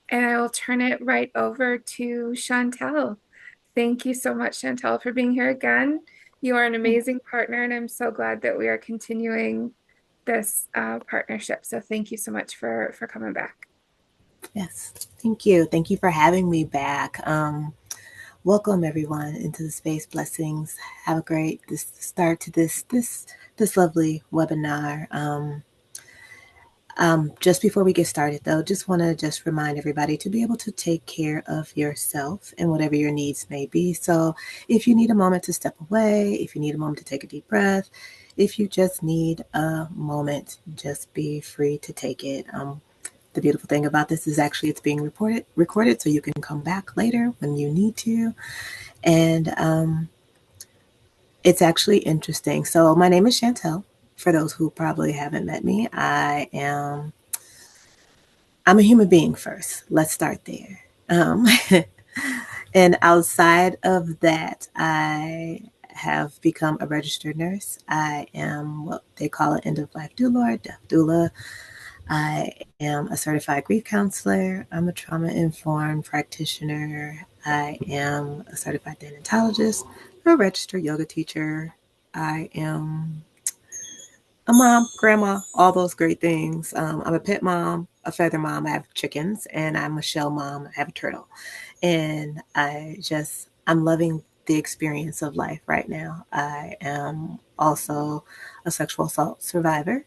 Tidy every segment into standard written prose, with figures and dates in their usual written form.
And I will turn it right over to Chantel. Thank you so much, Chantel, for being here again. You are an amazing partner, and I'm so glad that we are continuing this partnership. So thank you so much for coming back. Yes, thank you. Thank you for having me back. Welcome everyone into the space. Blessings. Have a great this start to this lovely webinar. Just before we get started, though, just want to just remind everybody to be able to take care of yourself and whatever your needs may be. So, if you need a moment to step away, if you need a moment to take a deep breath, if you just need a moment, just be free to take it. The beautiful thing about this is actually it's being recorded, so you can come back later when you need to. And it's actually interesting. So my name is Chantel. For those who probably haven't met me, I'm a human being first. Let's start there. And outside of that, I have become a registered nurse. I am what they call an end of life doula or death doula. I am a certified grief counselor. I'm a trauma informed practitioner. I am a certified thanatologist, a registered yoga teacher. I am a mom, grandma, all those great things. I'm a pet mom, a feather mom. I have chickens, and I'm a shell mom. I have a turtle. And I'm loving the experience of life right now. I am also a sexual assault survivor,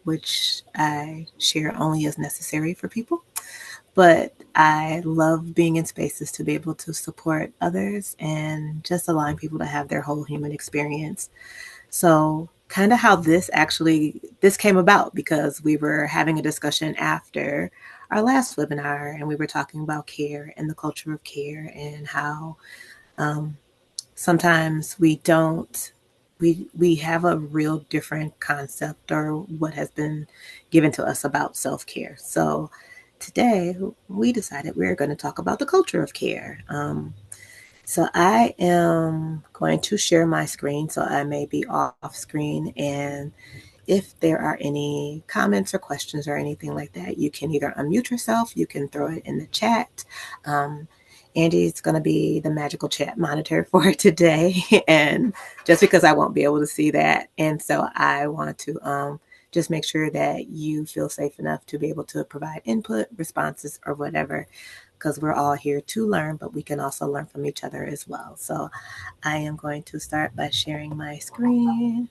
which I share only as necessary for people. But I love being in spaces to be able to support others and just allowing people to have their whole human experience. So kind of how this came about because we were having a discussion after our last webinar and we were talking about care and the culture of care and how um, sometimes we have a real different concept or what has been given to us about self-care. So today we decided we are going to talk about the culture of care. So I am going to share my screen, so I may be off screen. And if there are any comments or questions or anything like that, you can either unmute yourself, you can throw it in the chat. Um, Andy's going to be the magical chat monitor for today. And just because I won't be able to see that. And so I want to just make sure that you feel safe enough to be able to provide input, responses, or whatever because we're all here to learn, but we can also learn from each other as well. So I am going to start by sharing my screen.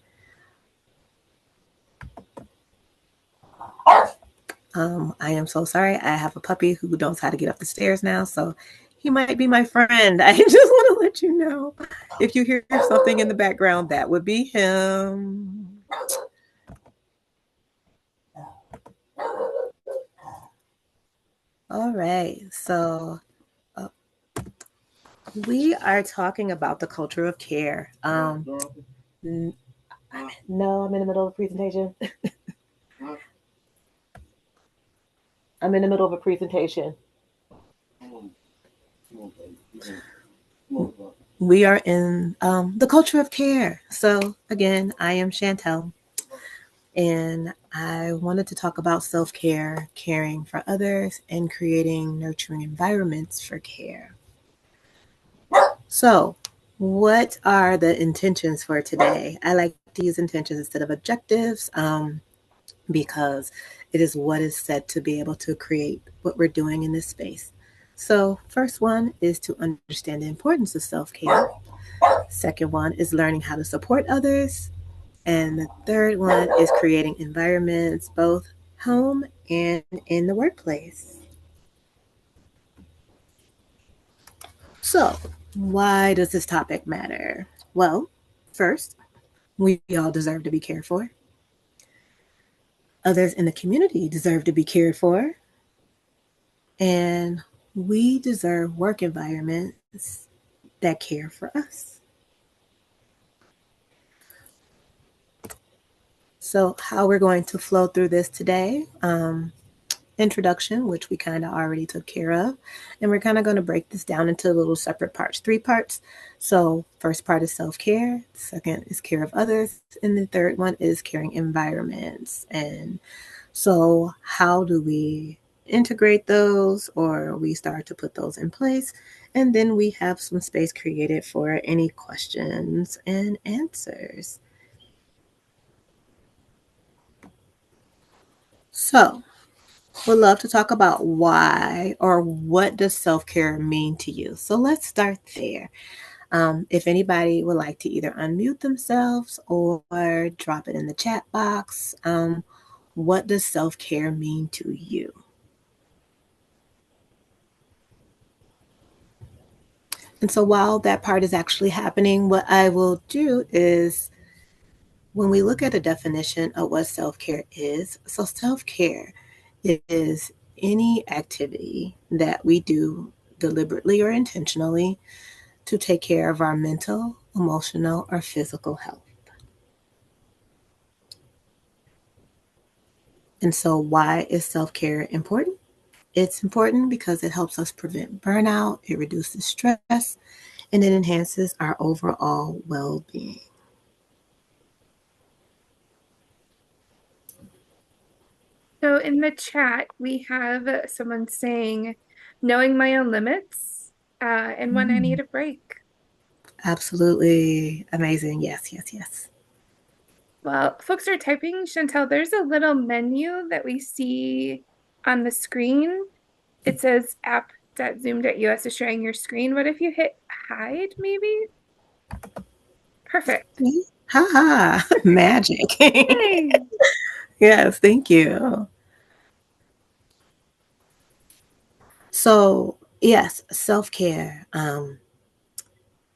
I am so sorry. I have a puppy who knows how to get up the stairs now, so he might be my friend. I just want to let you know. If you hear something in the background, that would be him. All right, so we are talking about the culture of care. No, I'm in the middle of a presentation. I'm in the middle of a presentation. We are in the culture of care. So, again, I am Chantel, and I wanted to talk about self care, caring for others, and creating nurturing environments for care. So, what are the intentions for today? I like to use intentions instead of objectives because it is what is said to be able to create what we're doing in this space. So, first one is to understand the importance of self care. Second one is learning how to support others. And the third one is creating environments, both home and in the workplace. So, why does this topic matter? Well, first, we all deserve to be cared for. Others in the community deserve to be cared for. And we deserve work environments that care for us. So, how we're going to flow through this today, introduction, which we kind of already took care of. And we're kind of going to break this down into little separate parts, three parts. So, first part is self care, second is care of others, and the third one is caring environments. And so, how do we integrate those or we start to put those in place. And then we have some space created for any questions and answers. So, would love to talk about why or what does self-care mean to you. So let's start there. If anybody would like to either unmute themselves or drop it in the chat box, what does self-care mean to you? And so while that part is actually happening, what I will do is when we look at a definition of what self-care is, so self-care is any activity that we do deliberately or intentionally to take care of our mental, emotional, or physical health. And so, why is self care important? It's important because it helps us prevent burnout, it reduces stress, and it enhances our overall well being. So in the chat, we have someone saying, knowing my own limits and when I need a break. Absolutely amazing. Yes, yes, yes. Well, folks are typing, Chantel, there's a little menu that we see on the screen. It says app.zoom.us is sharing your screen. What if you hit hide, maybe? Perfect. Haha, magic. Yay. Yes, thank you. So, yes, self care. And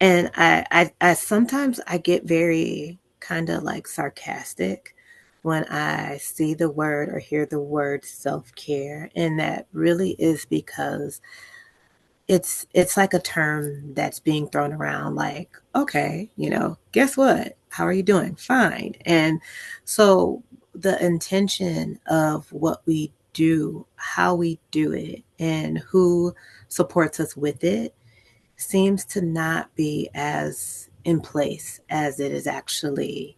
I sometimes I get very kind of like sarcastic when I see the word or hear the word self care, and that really is because it's like a term that's being thrown around like, okay, guess what? How are you doing? Fine. And so the intention of what we do, how we do it, and who supports us with it seems to not be as in place as it is actually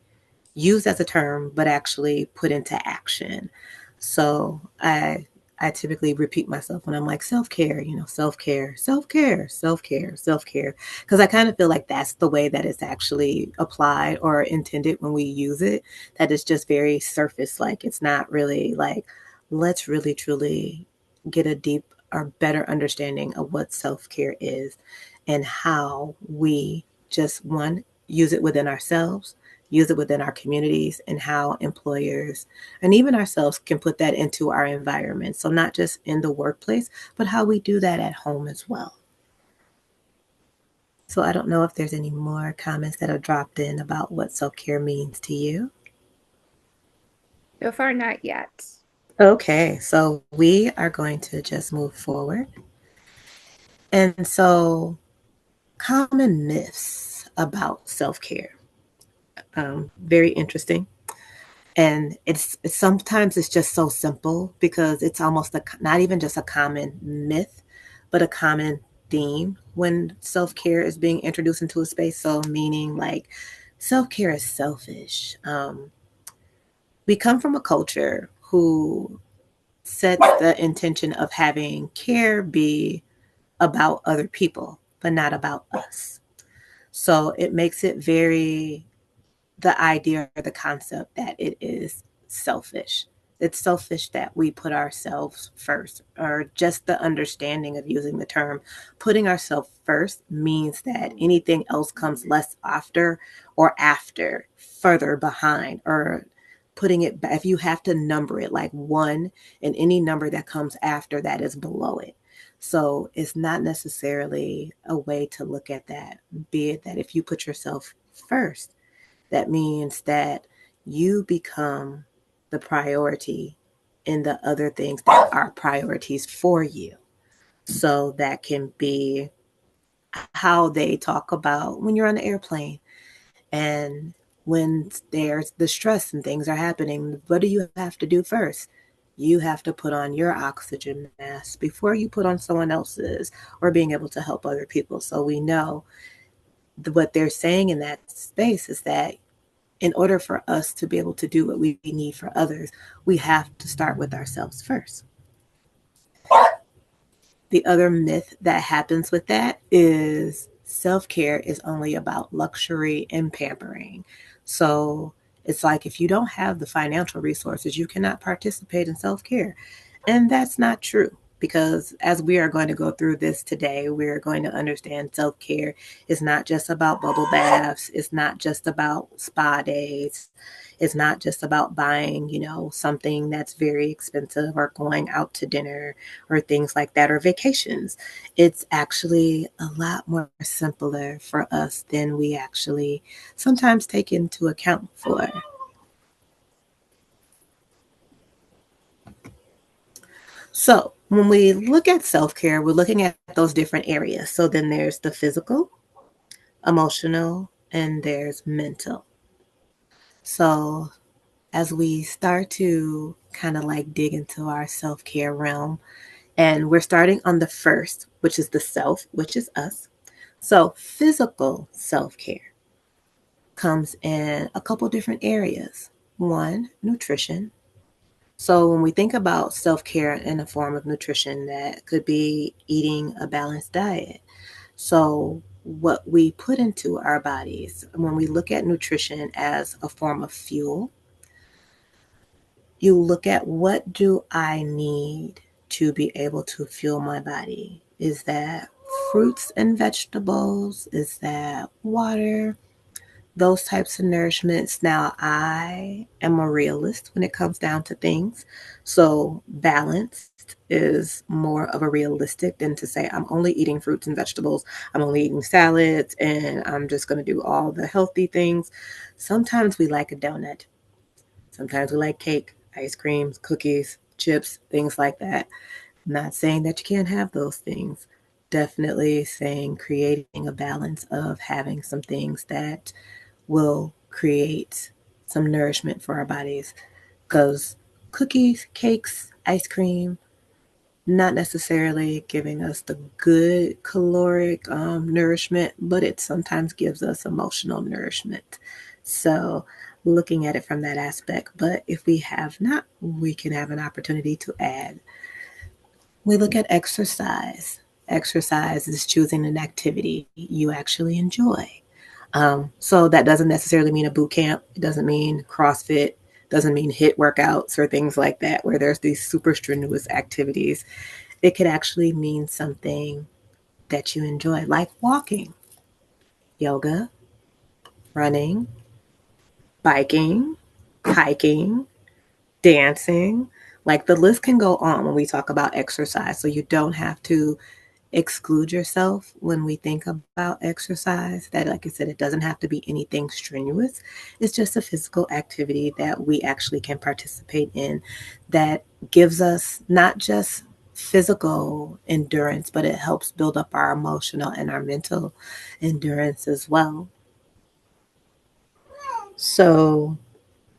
used as a term, but actually put into action. So I typically repeat myself when I'm like self-care, self-care, self-care, self-care, self-care, because I kind of feel like that's the way that it's actually applied or intended when we use it, that it's just very surface like. It's not really like, let's really truly get a deep or better understanding of what self-care is and how we just one use it within ourselves, use it within our communities, and how employers and even ourselves can put that into our environment. So, not just in the workplace, but how we do that at home as well. So, I don't know if there's any more comments that have dropped in about what self care means to you. So far, not yet. Okay, so we are going to just move forward. And so, common myths about self care. Very interesting. And it's sometimes it's just so simple because it's almost not even just a common myth, but a common theme when self-care is being introduced into a space. So meaning like self-care is selfish. We come from a culture who sets the intention of having care be about other people, but not about us. So it makes it very the idea or the concept that it is selfish. It's selfish that we put ourselves first, or just the understanding of using the term putting ourselves first means that anything else comes less after or after, further behind, or putting it back. If you have to number it like one, and any number that comes after that is below it. So it's not necessarily a way to look at that, be it that if you put yourself first, that means that you become the priority in the other things that are priorities for you. So that can be how they talk about when you're on the airplane and when there's the stress and things are happening. What do you have to do first? You have to put on your oxygen mask before you put on someone else's or being able to help other people. So we know what they're saying in that space is that in order for us to be able to do what we need for others, we have to start with ourselves first. The other myth that happens with that is self-care is only about luxury and pampering. So it's like if you don't have the financial resources, you cannot participate in self-care. And that's not true, because as we are going to go through this today, we're going to understand self care is not just about bubble baths, it's not just about spa days, it's not just about buying, something that's very expensive or going out to dinner or things like that or vacations. It's actually a lot more simpler for us than we actually sometimes take into account for. So, when we look at self care, we're looking at those different areas. So, then there's the physical, emotional, and there's mental. So, as we start to kind of like dig into our self care realm, and we're starting on the first, which is the self, which is us. So, physical self care comes in a couple different areas. One, nutrition. So, when we think about self care in a form of nutrition, that could be eating a balanced diet. So, what we put into our bodies, when we look at nutrition as a form of fuel, you look at what do I need to be able to fuel my body? Is that fruits and vegetables? Is that water? Those types of nourishments. Now, I am a realist when it comes down to things. So, balanced is more of a realistic than to say, I'm only eating fruits and vegetables, I'm only eating salads, and I'm just going to do all the healthy things. Sometimes we like a donut. Sometimes we like cake, ice creams, cookies, chips, things like that. Not saying that you can't have those things. Definitely saying creating a balance of having some things that will create some nourishment for our bodies, because cookies, cakes, ice cream, not necessarily giving us the good caloric nourishment, but it sometimes gives us emotional nourishment. So, looking at it from that aspect. But if we have not, we can have an opportunity to add. We look at exercise. Exercise is choosing an activity you actually enjoy. So that doesn't necessarily mean a boot camp. It doesn't mean CrossFit. Doesn't mean HIIT workouts or things like that, where there's these super strenuous activities. It could actually mean something that you enjoy, like walking, yoga, running, biking, hiking, dancing. Like the list can go on when we talk about exercise. So you don't have to exclude yourself when we think about exercise. That, like I said, it doesn't have to be anything strenuous. It's just a physical activity that we actually can participate in that gives us not just physical endurance, but it helps build up our emotional and our mental endurance as well. So,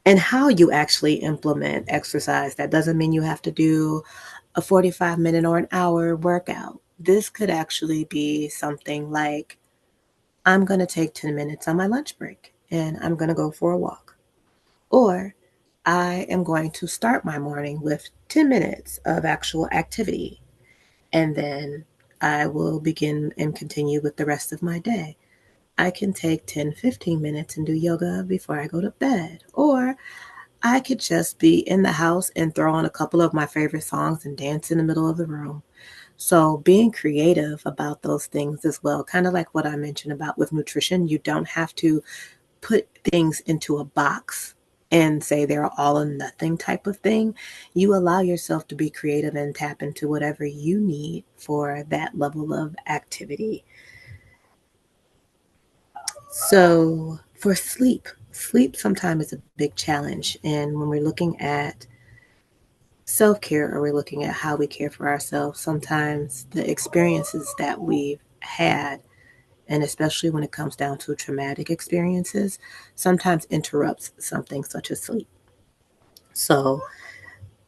and how you actually implement exercise, that doesn't mean you have to do a 45-minute or an hour workout. This could actually be something like, I'm going to take 10 minutes on my lunch break and I'm going to go for a walk. Or I am going to start my morning with 10 minutes of actual activity, and then I will begin and continue with the rest of my day. I can take 10, 15 minutes and do yoga before I go to bed. Or I could just be in the house and throw on a couple of my favorite songs and dance in the middle of the room. So being creative about those things as well, kind of like what I mentioned about with nutrition, you don't have to put things into a box and say they're all or nothing type of thing. You allow yourself to be creative and tap into whatever you need for that level of activity. So for sleep, sleep sometimes is a big challenge. And when we're looking at self care or we're looking at how we care for ourselves, sometimes the experiences that we've had, and especially when it comes down to traumatic experiences, sometimes interrupts something such as sleep. So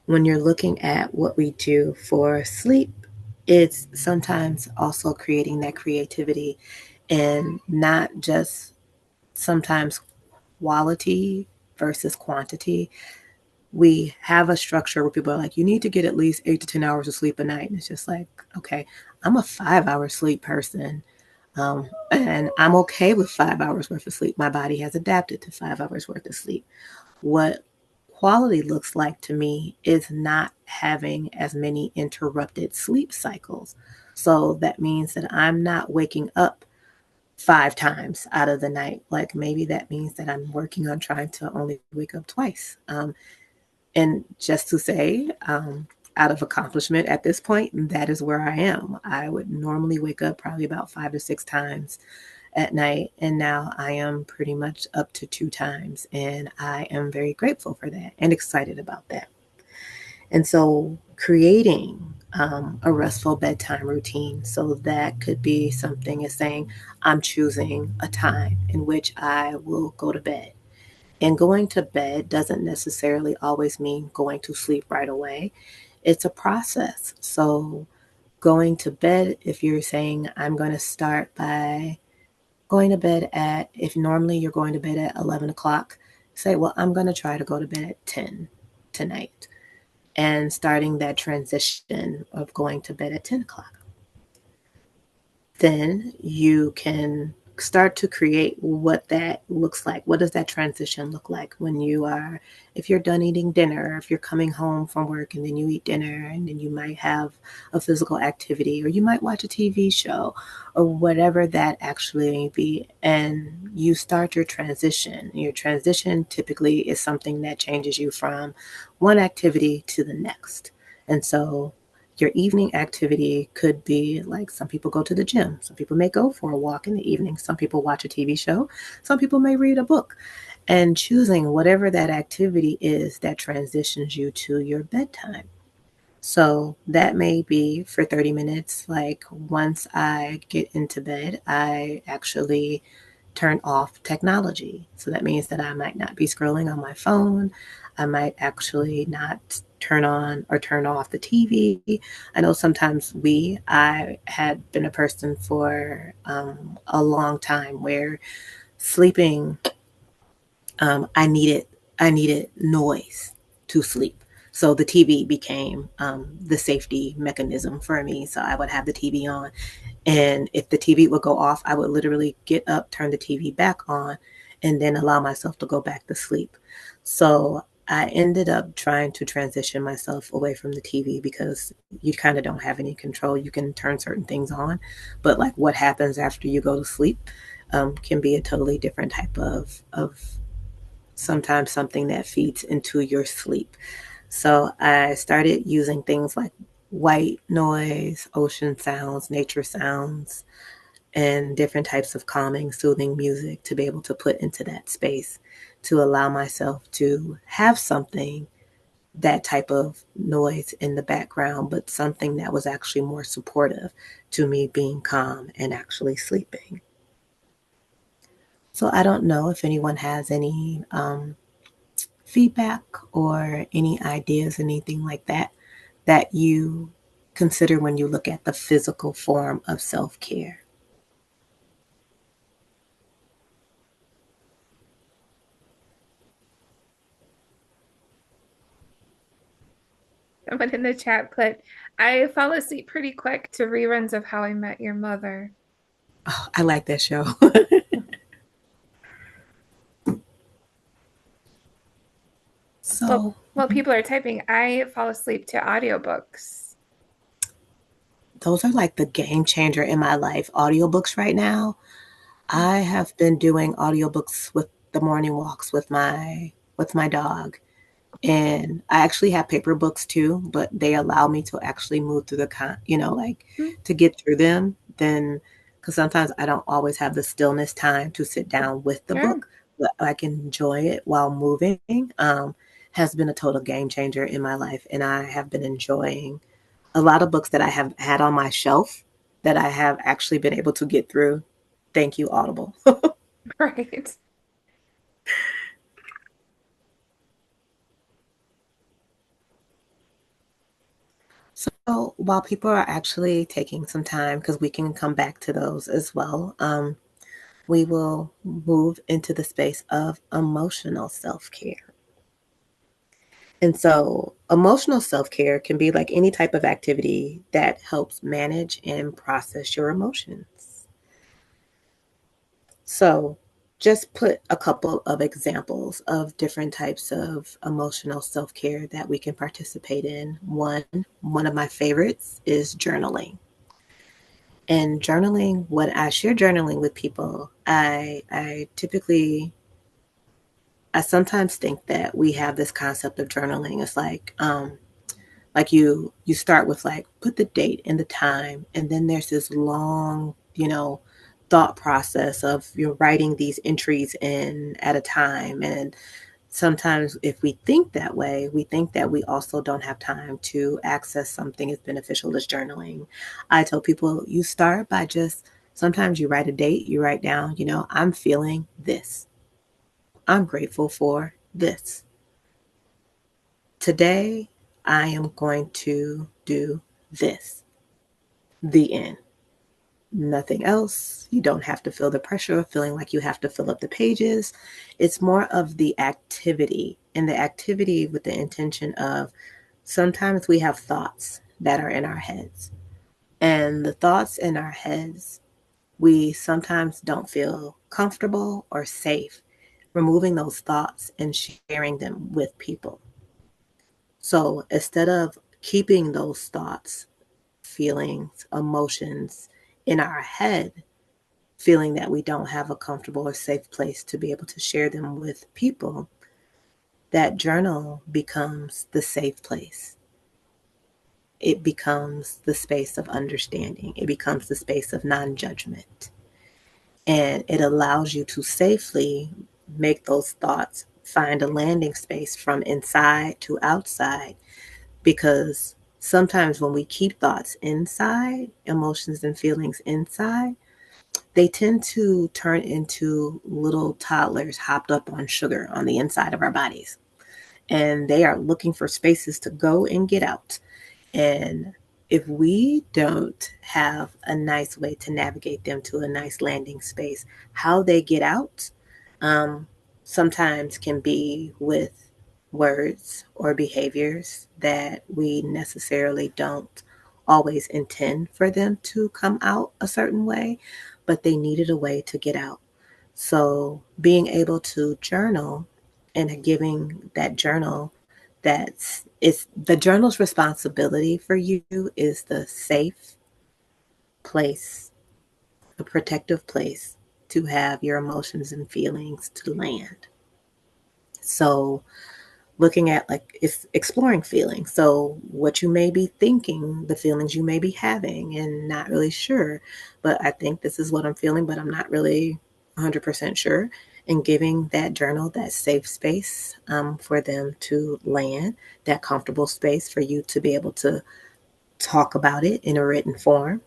when you're looking at what we do for sleep, it's sometimes also creating that creativity and not just sometimes quality versus quantity. we have a structure where people are like, you need to get at least 8 to 10 hours of sleep a night. And it's just like, okay, I'm a 5 hour sleep person. And I'm okay with 5 hours worth of sleep. My body has adapted to 5 hours worth of sleep. What quality looks like to me is not having as many interrupted sleep cycles. So that means that I'm not waking up 5 times out of the night. Like maybe that means that I'm working on trying to only wake up twice. And just to say, out of accomplishment at this point, that is where I am. I would normally wake up probably about 5 to 6 times at night, and now I am pretty much up to 2 times, and I am very grateful for that and excited about that. And so, creating a restful bedtime routine. So, that could be something as saying, I'm choosing a time in which I will go to bed. And going to bed doesn't necessarily always mean going to sleep right away. It's a process. So, going to bed, if you're saying, I'm going to start by going to bed at, if normally you're going to bed at 11 o'clock, say, well, I'm going to try to go to bed at 10 tonight, and starting that transition of going to bed at 10 o'clock. Then you can start to create what that looks like. What does that transition look like when you are, if you're done eating dinner, if you're coming home from work and then you eat dinner and then you might have a physical activity or you might watch a TV show or whatever that actually may be, and you start your transition. Your transition typically is something that changes you from one activity to the next. And so your evening activity could be like some people go to the gym, some people may go for a walk in the evening, some people watch a TV show, some people may read a book, and choosing whatever that activity is that transitions you to your bedtime. So that may be for 30 minutes. Like once I get into bed, I actually turn off technology. So that means that I might not be scrolling on my phone. I might actually not turn on or turn off the TV. I know sometimes I had been a person for a long time where sleeping, I needed noise to sleep. So the TV became the safety mechanism for me. So I would have the TV on, and if the TV would go off, I would literally get up, turn the TV back on, and then allow myself to go back to sleep. So I ended up trying to transition myself away from the TV because you kind of don't have any control. You can turn certain things on, but like what happens after you go to sleep can be a totally different type of sometimes something that feeds into your sleep. So I started using things like white noise, ocean sounds, nature sounds, and different types of calming, soothing music to be able to put into that space to allow myself to have something, that type of noise in the background, but something that was actually more supportive to me being calm and actually sleeping. So I don't know if anyone has any feedback or any ideas, anything like that, that you consider when you look at the physical form of self care. Someone in the chat put, I fall asleep pretty quick to reruns of How I Met Your Mother. Oh, I like that show. Well, So, while people are typing, I fall asleep to audiobooks. those are like the game changer in my life. Audiobooks right now. I have been doing audiobooks with the morning walks with my dog. And I actually have paper books too, but they allow me to actually move through like Mhm. to get through them. Then, because sometimes I don't always have the stillness time to sit down with the Sure. book, but I can enjoy it while moving. Has been a total game changer in my life, and I have been enjoying a lot of books that I have had on my shelf that I have actually been able to get through. Thank you, Audible. Right. So while people are actually taking some time, because we can come back to those as well, we will move into the space of emotional self care. And so, emotional self care can be like any type of activity that helps manage and process your emotions. So, just put a couple of examples of different types of emotional self care that we can participate in. One of my favorites is journaling. And journaling, when I share journaling with people, I typically I sometimes think that we have this concept of journaling. It's like you start with like put the date and the time, and then there's this long, thought process of you're writing these entries in at a time. And sometimes if we think that way, we think that we also don't have time to access something as beneficial as journaling. I tell people you start by just sometimes you write a date, you write down, I'm feeling this, I'm grateful for this. Today, I am going to do this. The end. Nothing else. You don't have to feel the pressure of feeling like you have to fill up the pages. It's more of the activity, and the activity with the intention of sometimes we have thoughts that are in our heads. And the thoughts in our heads, we sometimes don't feel comfortable or safe removing those thoughts and sharing them with people. So instead of keeping those thoughts, feelings, emotions in our head, feeling that we don't have a comfortable or safe place to be able to share them with people, that journal becomes the safe place. It becomes the space of understanding. It becomes the space of non judgment. And it allows you to safely make those thoughts find a landing space from inside to outside, because sometimes when we keep thoughts inside, emotions and feelings inside, they tend to turn into little toddlers hopped up on sugar on the inside of our bodies. And they are looking for spaces to go and get out. And if we don't have a nice way to navigate them to a nice landing space, how they get out um, sometimes can be with words or behaviors that we necessarily don't always intend for them to come out a certain way, but they needed a way to get out. So being able to journal and giving that journal, that's it's the journal's responsibility for you is the safe place, a protective place to have your emotions and feelings to land. So looking at like it's exploring feelings. So what you may be thinking, the feelings you may be having and not really sure, but I think this is what I'm feeling, but I'm not really 100% sure. And giving that journal that safe space for them to land, that comfortable space for you to be able to talk about it in a written form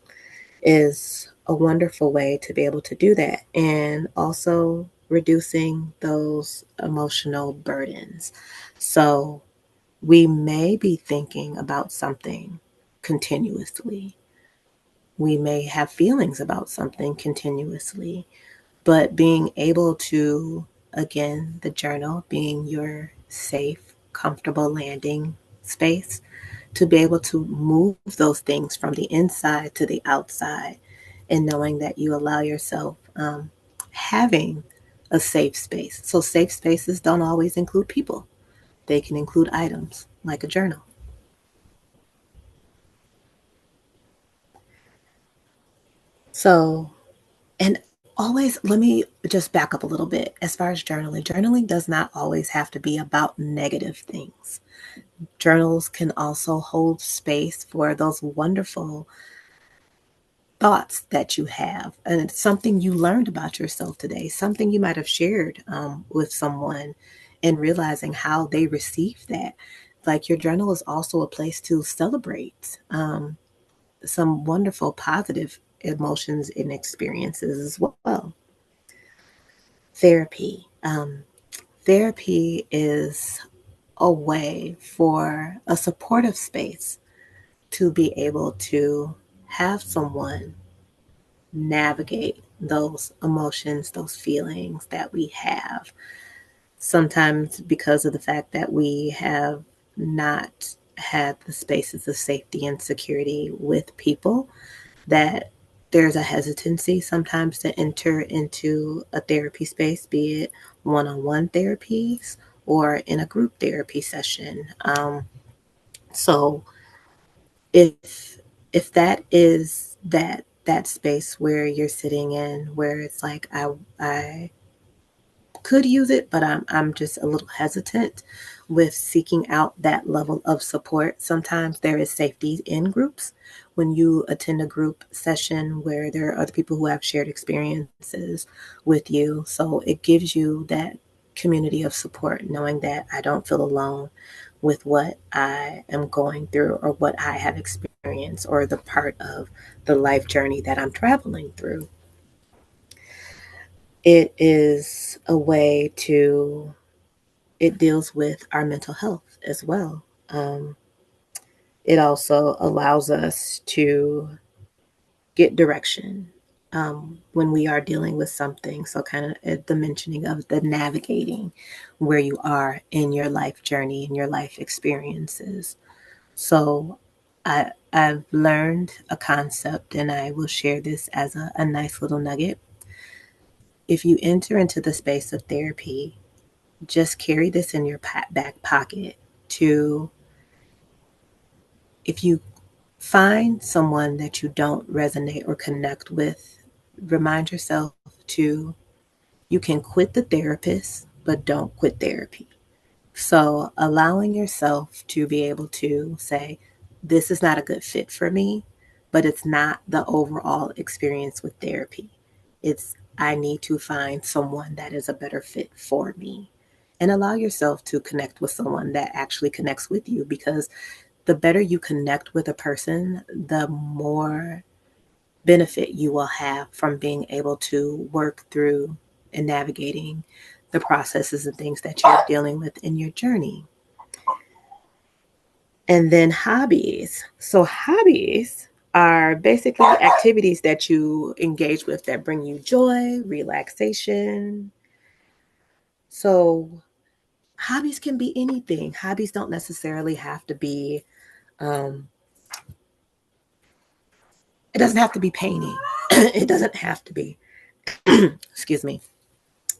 is a wonderful way to be able to do that. And also reducing those emotional burdens. So we may be thinking about something continuously. We may have feelings about something continuously, but being able to, again, the journal being your safe, comfortable landing space, to be able to move those things from the inside to the outside, and knowing that you allow yourself having a safe space. So, safe spaces don't always include people, they can include items like a journal. So, and always, let me just back up a little bit. As far as journaling does not always have to be about negative things. Journals can also hold space for those wonderful thoughts that you have, and it's something you learned about yourself today, something you might have shared with someone, and realizing how they received that. Like your journal is also a place to celebrate some wonderful positive emotions and experiences as well. Therapy. Therapy is a way for a supportive space to be able to have someone navigate those emotions, those feelings that we have. Sometimes because of the fact that we have not had the spaces of safety and security with people, that there's a hesitancy sometimes to enter into a therapy space, be it one-on-one therapies or in a group therapy session. So if that is that space where you're sitting in, where it's like I could use it, but I'm just a little hesitant with seeking out that level of support. Sometimes there is safety in groups. When you attend a group session where there are other people who have shared experiences with you, so it gives you that community of support, knowing that I don't feel alone with what I am going through or what I have experienced or the part of the life journey that I'm traveling through. It is a way to, it deals with our mental health as well. It also allows us to get direction when we are dealing with something. So, kind of the mentioning of the navigating where you are in your life journey and your life experiences. So, I've learned a concept, and I will share this as a nice little nugget. If you enter into the space of therapy, just carry this in your back pocket to, if you find someone that you don't resonate or connect with, remind yourself to, you can quit the therapist, but don't quit therapy. So allowing yourself to be able to say, this is not a good fit for me, but it's not the overall experience with therapy. It's, I need to find someone that is a better fit for me. And allow yourself to connect with someone that actually connects with you, because the better you connect with a person, the more benefit you will have from being able to work through and navigating the processes and things that you're dealing with in your journey. And then hobbies. So, hobbies are basically activities that you engage with that bring you joy, relaxation. So, hobbies can be anything. Hobbies don't necessarily have to be, um, it doesn't have to be painting. It doesn't have to be, excuse me,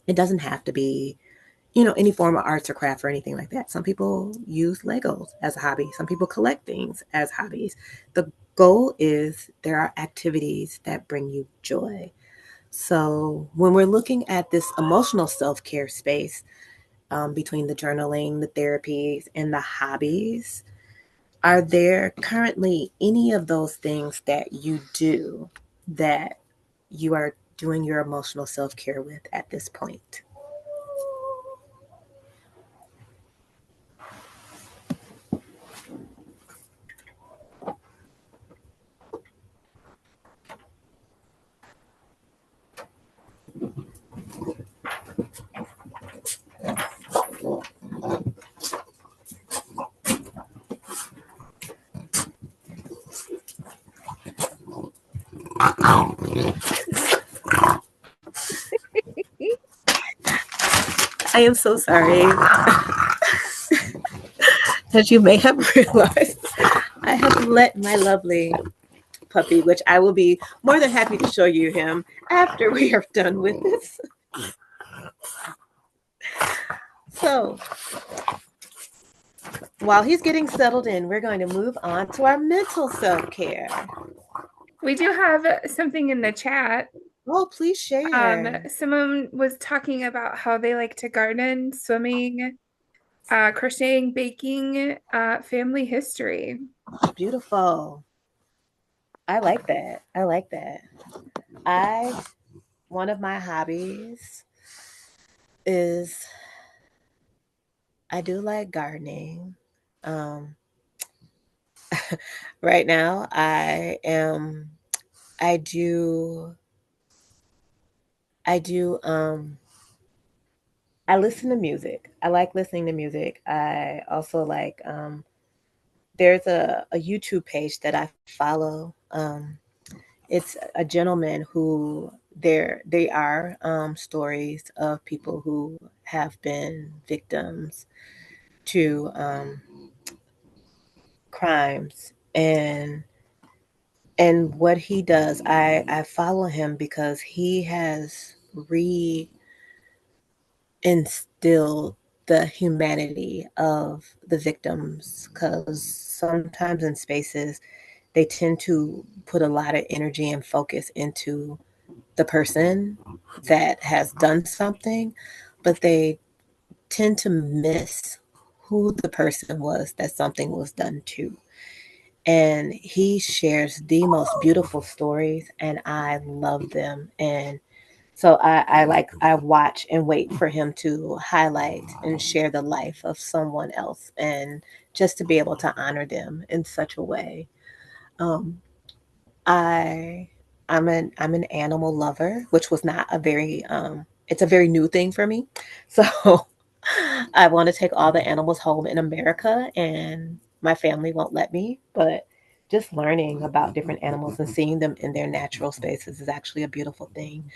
it doesn't have to be, any form of arts or craft or anything like that. Some people use Legos as a hobby. Some people collect things as hobbies. The goal is there are activities that bring you joy. So when we're looking at this emotional self-care space, between the journaling, the therapies, and the hobbies, are there currently any of those things that you do that you are doing your emotional self-care with at this point? I am so sorry. As you may have realized, I have let my lovely puppy, which I will be more than happy to show you him after we are done with this. So, while he's getting settled in, we're going to move on to our mental self care. We do have something in the chat. Oh, please share. Someone was talking about how they like to garden, swimming, crocheting, baking, family history. Beautiful. I like that. I like that. I One of my hobbies is, I do like gardening. Um, right now, I do, I do, I listen to music. I like listening to music. I also like, there's a YouTube page that I follow. It's a gentleman who, they are stories of people who have been victims to crimes. And what he does, I follow him because he has reinstilled the humanity of the victims, because sometimes in spaces they tend to put a lot of energy and focus into the person that has done something, but they tend to miss who the person was that something was done to. And he shares the most beautiful stories, and I love them. And so I watch and wait for him to highlight and share the life of someone else, and just to be able to honor them in such a way. Um, I I'm an animal lover, which was not a very it's a very new thing for me. So I want to take all the animals home in America, and my family won't let me, but just learning about different animals and seeing them in their natural spaces is actually a beautiful thing.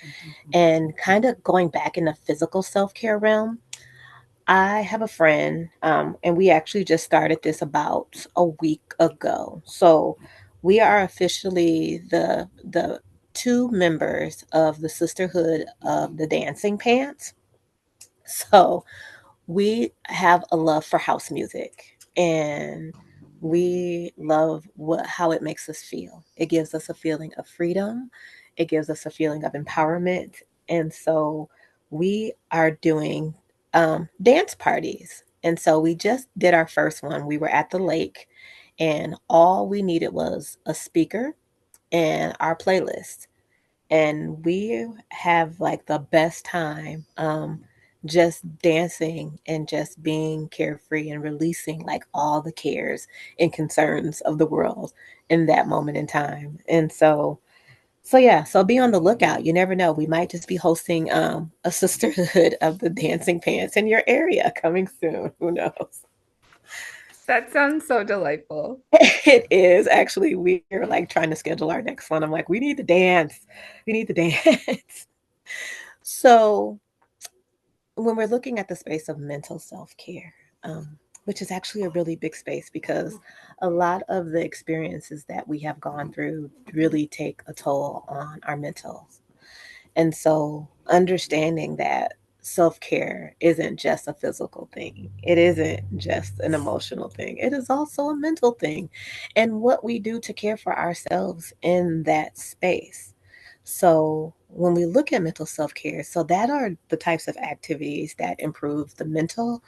And kind of going back in the physical self-care realm, I have a friend, and we actually just started this about a week ago. So we are officially the two members of the Sisterhood of the Dancing Pants. So we have a love for house music, and we love how it makes us feel. It gives us a feeling of freedom. It gives us a feeling of empowerment. And so we are doing dance parties. And so we just did our first one. We were at the lake, and all we needed was a speaker and our playlist, and we have like the best time, just dancing and just being carefree and releasing like all the cares and concerns of the world in that moment in time. And so yeah, so be on the lookout. You never know, we might just be hosting a Sisterhood of the Dancing Pants in your area coming soon. Who knows? That sounds so delightful. It is actually, we're like trying to schedule our next one. I'm like, we need to dance. We need to dance. So when we're looking at the space of mental self care, which is actually a really big space, because a lot of the experiences that we have gone through really take a toll on our mental. And so understanding that self care isn't just a physical thing, it isn't just an emotional thing, it is also a mental thing, and what we do to care for ourselves in that space. So when we look at mental self care, so that are the types of activities that improve the mental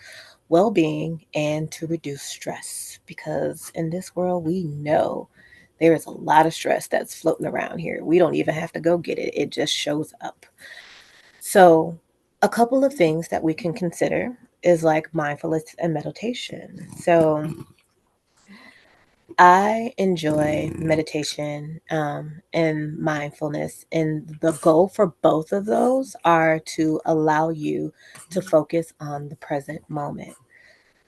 well being and to reduce stress. Because in this world, we know there is a lot of stress that's floating around here. We don't even have to go get it, it just shows up. So, a couple of things that we can consider is like mindfulness and meditation. So, I enjoy meditation and mindfulness, and the goal for both of those are to allow you to focus on the present moment.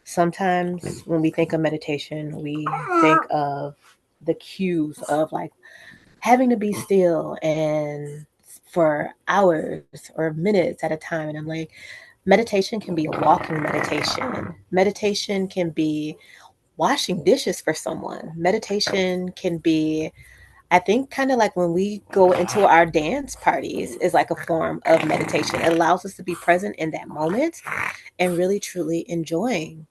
Sometimes when we think of meditation, we think of the cues of like having to be still and for hours or minutes at a time. And I'm like, meditation can be a walking meditation. Meditation can be washing dishes for someone. Meditation can be, I think, kind of like when we go into our dance parties, is like a form of meditation. It allows us to be present in that moment and really truly enjoying,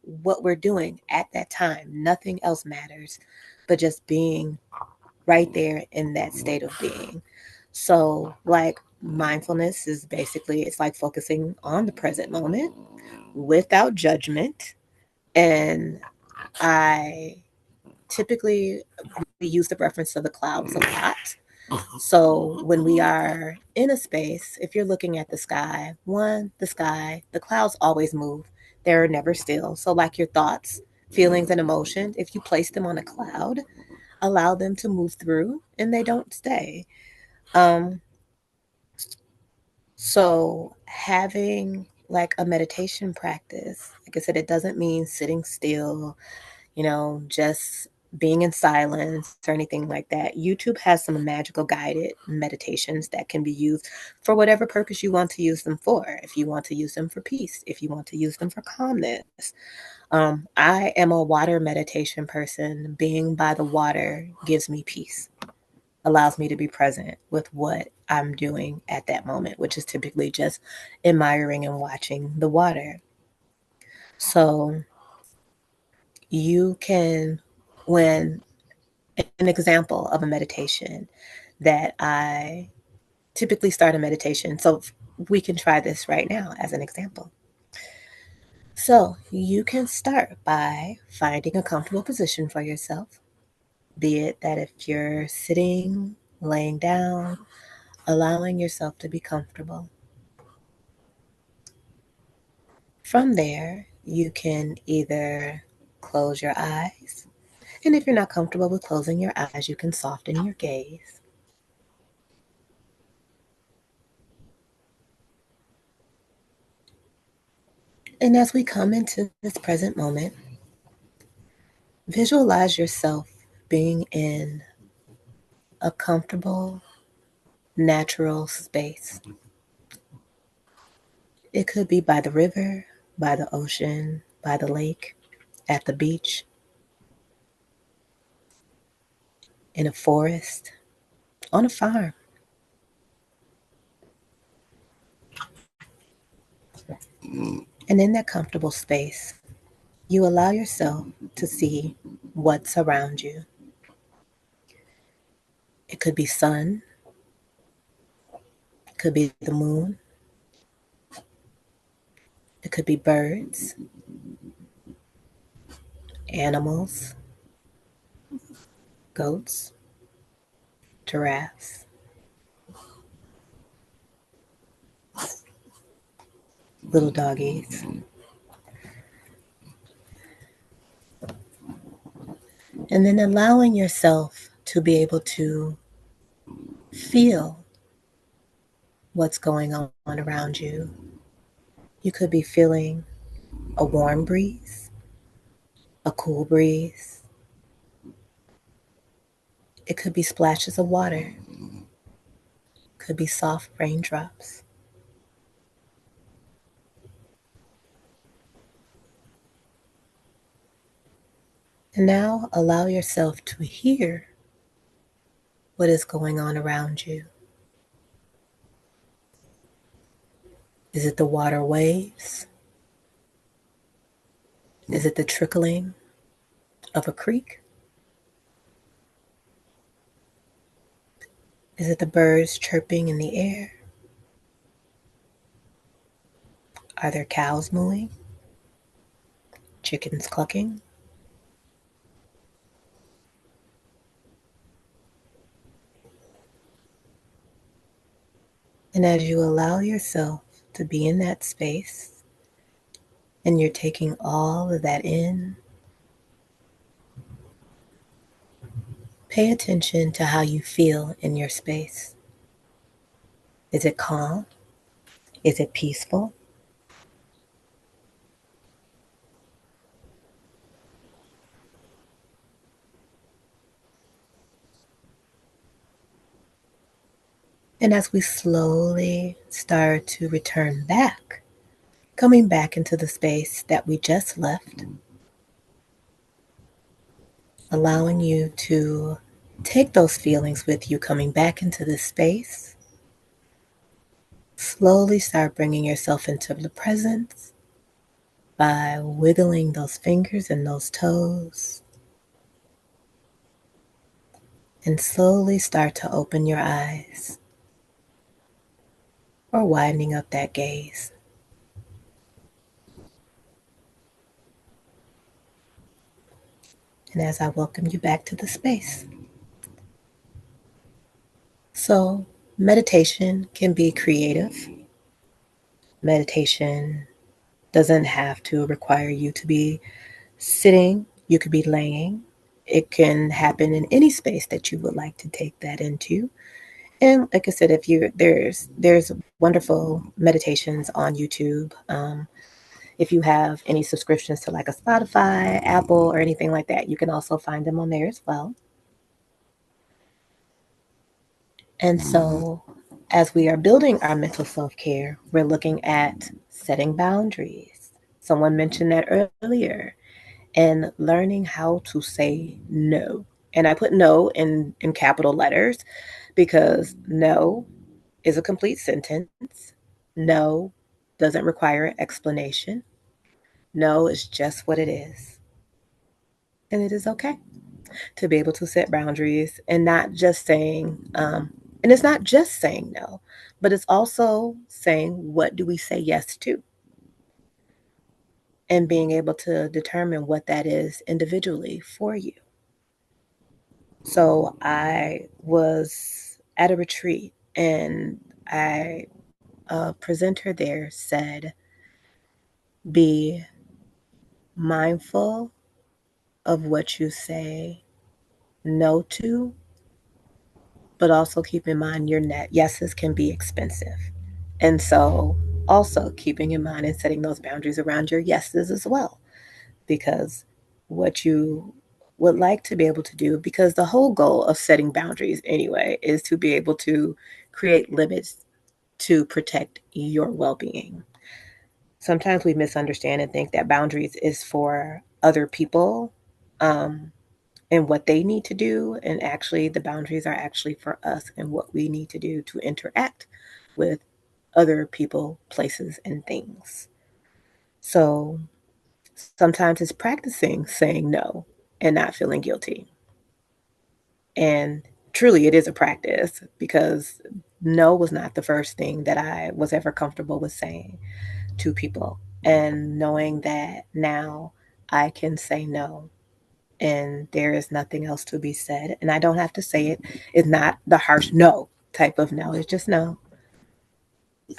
what we're doing at that time. Nothing else matters but just being right there in that state of being. So, like, mindfulness is basically, it's like focusing on the present moment without judgment. And I typically, we use the reference to the clouds a lot. So when we are in a space, if you're looking at the sky, the clouds always move. They're never still. So like your thoughts, feelings, and emotions, if you place them on a cloud, allow them to move through and they don't stay. Um, so having like a meditation practice, like I said, it doesn't mean sitting still, just being in silence or anything like that. YouTube has some magical guided meditations that can be used for whatever purpose you want to use them for. If you want to use them for peace, if you want to use them for calmness. I am a water meditation person. Being by the water gives me peace, allows me to be present with what I'm doing at that moment, which is typically just admiring and watching the water. So you can, when an example of a meditation that I typically start a meditation. So we can try this right now as an example. So you can start by finding a comfortable position for yourself, be it that if you're sitting, laying down, allowing yourself to be comfortable. From there, you can either close your eyes, and if you're not comfortable with closing your eyes, you can soften your gaze. And as we come into this present moment, visualize yourself being in a comfortable, natural space. It could be by the river, by the ocean, by the lake, at the beach, in a forest, on a farm. And in that comfortable space, you allow yourself to see what's around you. It could be sun, it could be the moon, it could be birds, animals, goats, giraffes, little doggies. And then allowing yourself to be able to feel what's going on around you. You could be feeling a warm breeze, a cool breeze. It could be splashes of water, could be soft raindrops. And now allow yourself to hear what is going on around you. Is it the water waves? Is it the trickling of a creek? Is it the birds chirping in the air? Are there cows mooing? Chickens clucking? And as you allow yourself to be in that space and you're taking all of that in, pay attention to how you feel in your space. Is it calm? Is it peaceful? And as we slowly start to return back, coming back into the space that we just left, allowing you to take those feelings with you coming back into this space, slowly start bringing yourself into the present by wiggling those fingers and those toes, and slowly start to open your eyes or widening up that gaze. And as I welcome you back to the space. So, meditation can be creative. Meditation doesn't have to require you to be sitting, you could be laying. It can happen in any space that you would like to take that into. And like I said, if you there's wonderful meditations on YouTube. If you have any subscriptions to like a Spotify, Apple, or anything like that, you can also find them on there as well. And so, as we are building our mental self care, we're looking at setting boundaries. Someone mentioned that earlier, and learning how to say no. And I put no in capital letters because no is a complete sentence. No doesn't require an explanation. No is just what it is. And it is okay to be able to set boundaries and not just saying, and it's not just saying no, but it's also saying, what do we say yes to? And being able to determine what that is individually for you. So I was at a retreat and a presenter there said, be mindful of what you say no to, but also keep in mind your net yeses can be expensive. And so also keeping in mind and setting those boundaries around your yeses as well, because what you would like to be able to do, because the whole goal of setting boundaries anyway is to be able to create limits to protect your well-being. Sometimes we misunderstand and think that boundaries is for other people, um, and what they need to do. And actually, the boundaries are actually for us and what we need to do to interact with other people, places, and things. So sometimes it's practicing saying no and not feeling guilty. And truly, it is a practice because no was not the first thing that I was ever comfortable with saying to people. And knowing that now I can say no and there is nothing else to be said. And I don't have to say it. It's not the harsh no type of no. It's just no.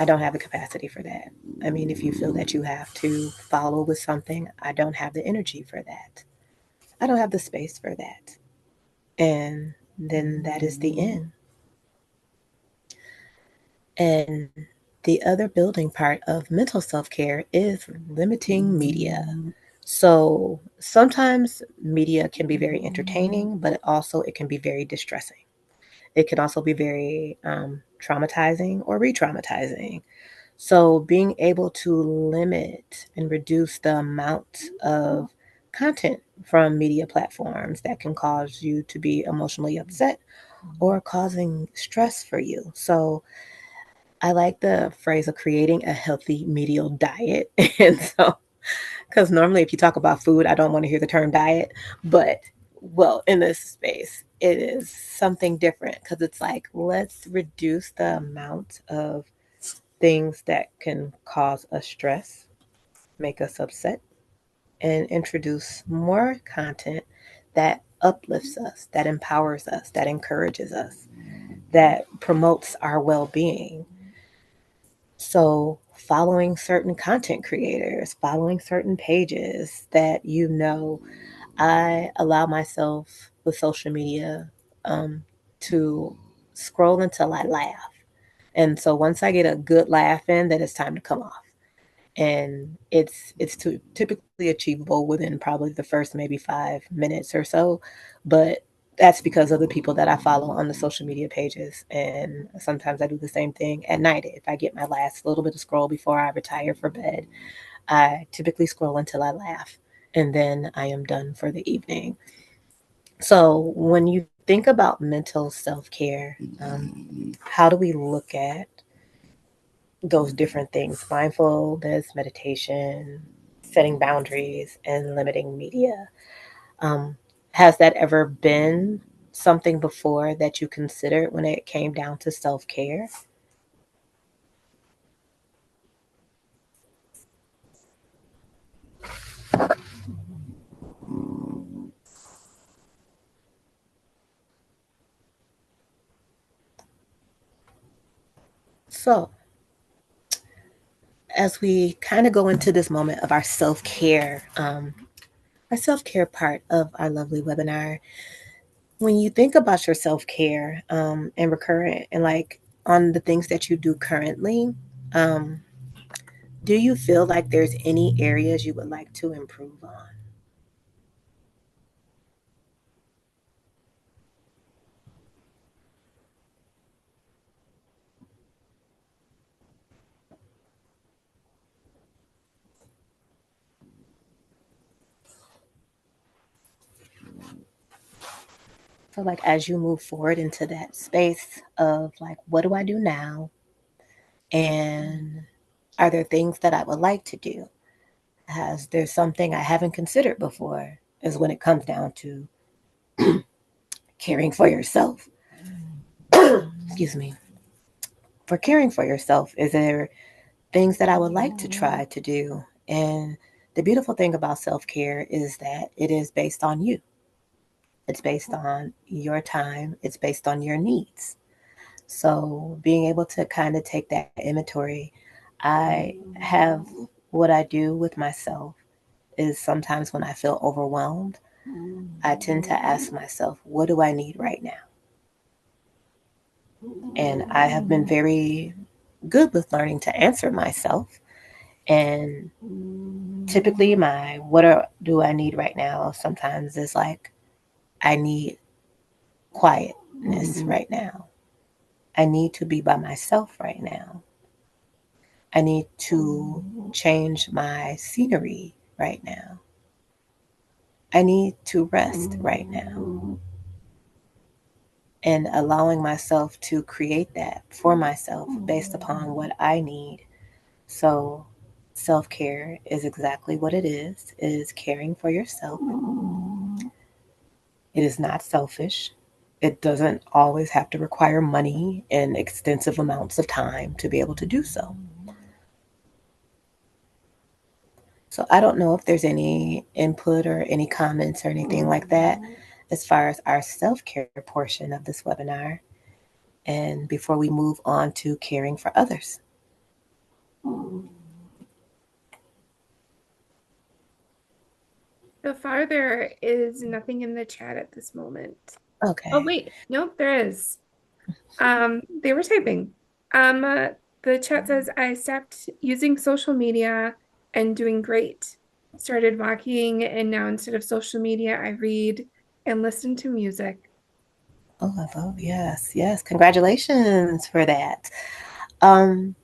I don't have the capacity for that. I mean, if you feel that you have to follow with something, I don't have the energy for that. I don't have the space for that. And then that is the end. And the other building part of mental self care is limiting media. So sometimes media can be very entertaining, but it can be very distressing. It can also be very traumatizing or re traumatizing. So, being able to limit and reduce the amount of content from media platforms that can cause you to be emotionally upset or causing stress for you. So, I like the phrase of creating a healthy medial diet. And so, because normally if you talk about food, I don't want to hear the term diet, but well, in this space, it is something different because it's like, let's reduce the amount of things that can cause us stress, make us upset, and introduce more content that uplifts us, that empowers us, that encourages us, that promotes our well being. So, following certain content creators, following certain pages that I allow myself with social media to scroll until I laugh. And so once I get a good laugh in, then it's time to come off. And it's typically achievable within probably the first maybe 5 minutes or so, but that's because of the people that I follow on the social media pages. And sometimes I do the same thing at night. If I get my last little bit of scroll before I retire for bed, I typically scroll until I laugh, and then I am done for the evening. So when you think about mental self care, how do we look at those different things: mindfulness, meditation, setting boundaries, and limiting media? Um, has that ever been something before that you considered when it came down to self care? So, as we kind of go into this moment of our self care part of our lovely webinar, when you think about your self care and recurrent and like on the things that you do currently, um, Do you feel like there's any areas you would like to improve on? So, like, as you move forward into that space of like, what do I do now? And are there things that I would like to do? Has there something I haven't considered before? Is when it comes down to caring for yourself. Excuse me. For caring for yourself, is there things that I would like to try to do? And the beautiful thing about self care is that it is based on you. It's based on your time. It's based on your needs. So being able to kind of take that inventory, I have what I do with myself is sometimes when I feel overwhelmed, I tend to ask myself, what do I need right now? And I have been very good with learning to answer myself. And typically, my do I need right now sometimes is like, I need quietness right now. I need to be by myself right now. I need to change my scenery right now. I need to rest right now. And allowing myself to create that for myself based upon what I need. So, self care is exactly what it is caring for yourself. It is not selfish. It doesn't always have to require money and extensive amounts of time to be able to do so. So I don't know if there's any input or any comments or anything like that as far as our self care portion of this webinar. And before we move on to caring for others. So far, there is nothing in the chat at this moment. Oh, Okay. wait. Nope, there is. They were typing. The chat says I stopped using social media and doing great. Started walking, and now instead of social media, I read and listen to music. Oh, yes, yes. Congratulations for that. Um,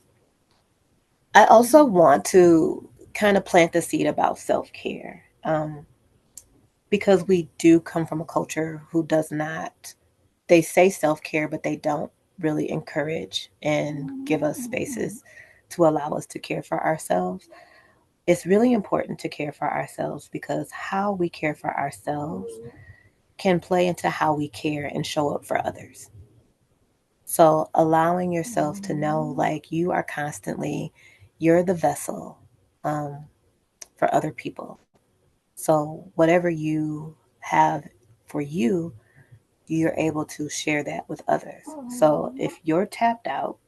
I also want to kind of plant the seed about self care because we do come from a culture who does not, they say self care, but they don't really encourage and give us spaces to allow us to care for ourselves. It's really important to care for ourselves because how we care for ourselves can play into how we care and show up for others. So allowing yourself to know like you are constantly, you're the vessel um, for other people. So whatever you have for you, you're able to share that with others. So if you're tapped out,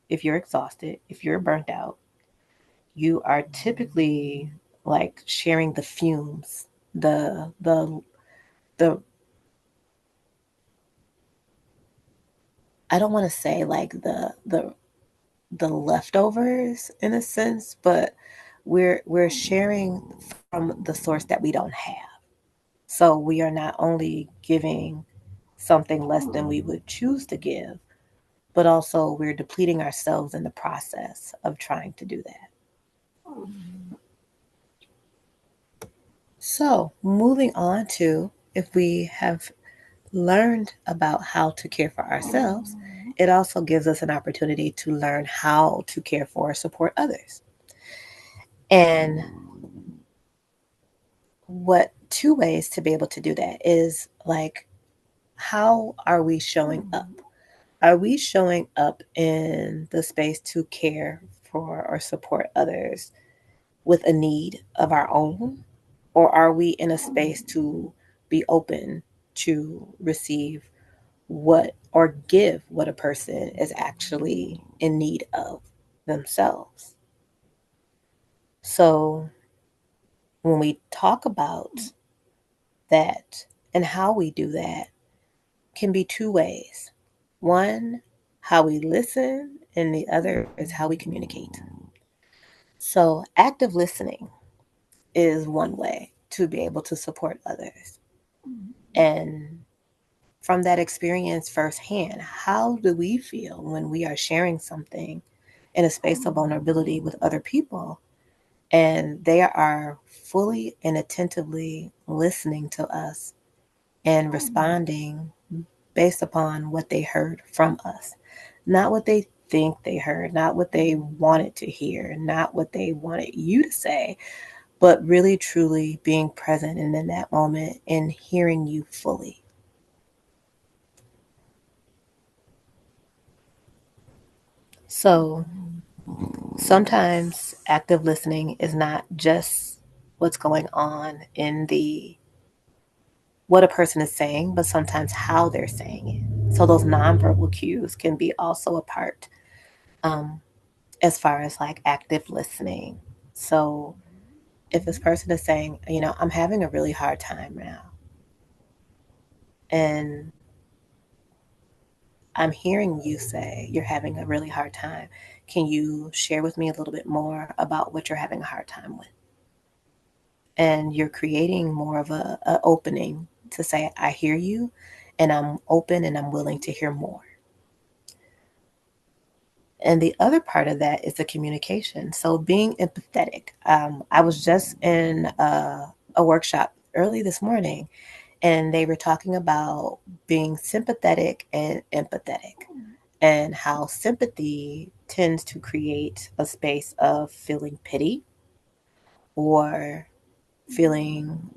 if you're exhausted, if you're burnt out, you are typically like sharing the fumes, the I don't want to say like the leftovers in a sense, but we're sharing from the source that we don't have. So we are not only giving something less than we would choose to give, but also we're depleting ourselves in the process of trying to do that. So, moving on to if we have learned about how to care for ourselves, it also gives us an opportunity to learn how to care for or support others. And what two ways to be able to do that is like, how are we showing up? Are we showing up in the space to care for or support others with a need of our own? Or are we in a space to be open to receive what or give what a person is actually in need of themselves? So when we talk about that and how we do that can be two ways. One, how we listen, and the other is how we communicate. So, active listening is one way to be able to support others. And from that experience firsthand, how do we feel when we are sharing something in a space of vulnerability with other people and they are fully and attentively listening to us and responding based upon what they heard from us, not what they think they heard, not what they wanted to hear, not what they wanted you to say, but really truly being present and in that moment and hearing you fully. So sometimes active listening is not just what's going on in the what a person is saying, but sometimes how they're saying it. So those nonverbal cues can be also a part, um, as far as like active listening. So if this person is saying, I'm having a really hard time now, and I'm hearing you say you're having a really hard time, can you share with me a little bit more about what you're having a hard time with? And you're creating more of a opening to say, I hear you, and I'm open and I'm willing to hear more. And the other part of that is the communication. So being empathetic. I was just in a workshop early this morning, and they were talking about being sympathetic and empathetic, and how sympathy tends to create a space of feeling pity or feeling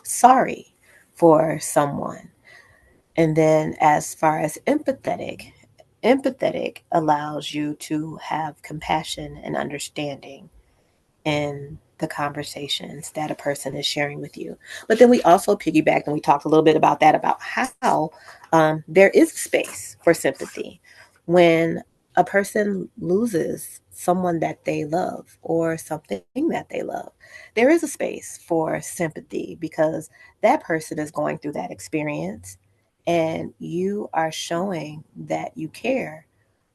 sorry for someone. And then as far as empathetic allows you to have compassion and understanding in the conversations that a person is sharing with you. But then we also piggybacked and we talked a little bit about that, about how there is space for sympathy when a person loses someone that they love or something that they love. There is a space for sympathy because that person is going through that experience and you are showing that you care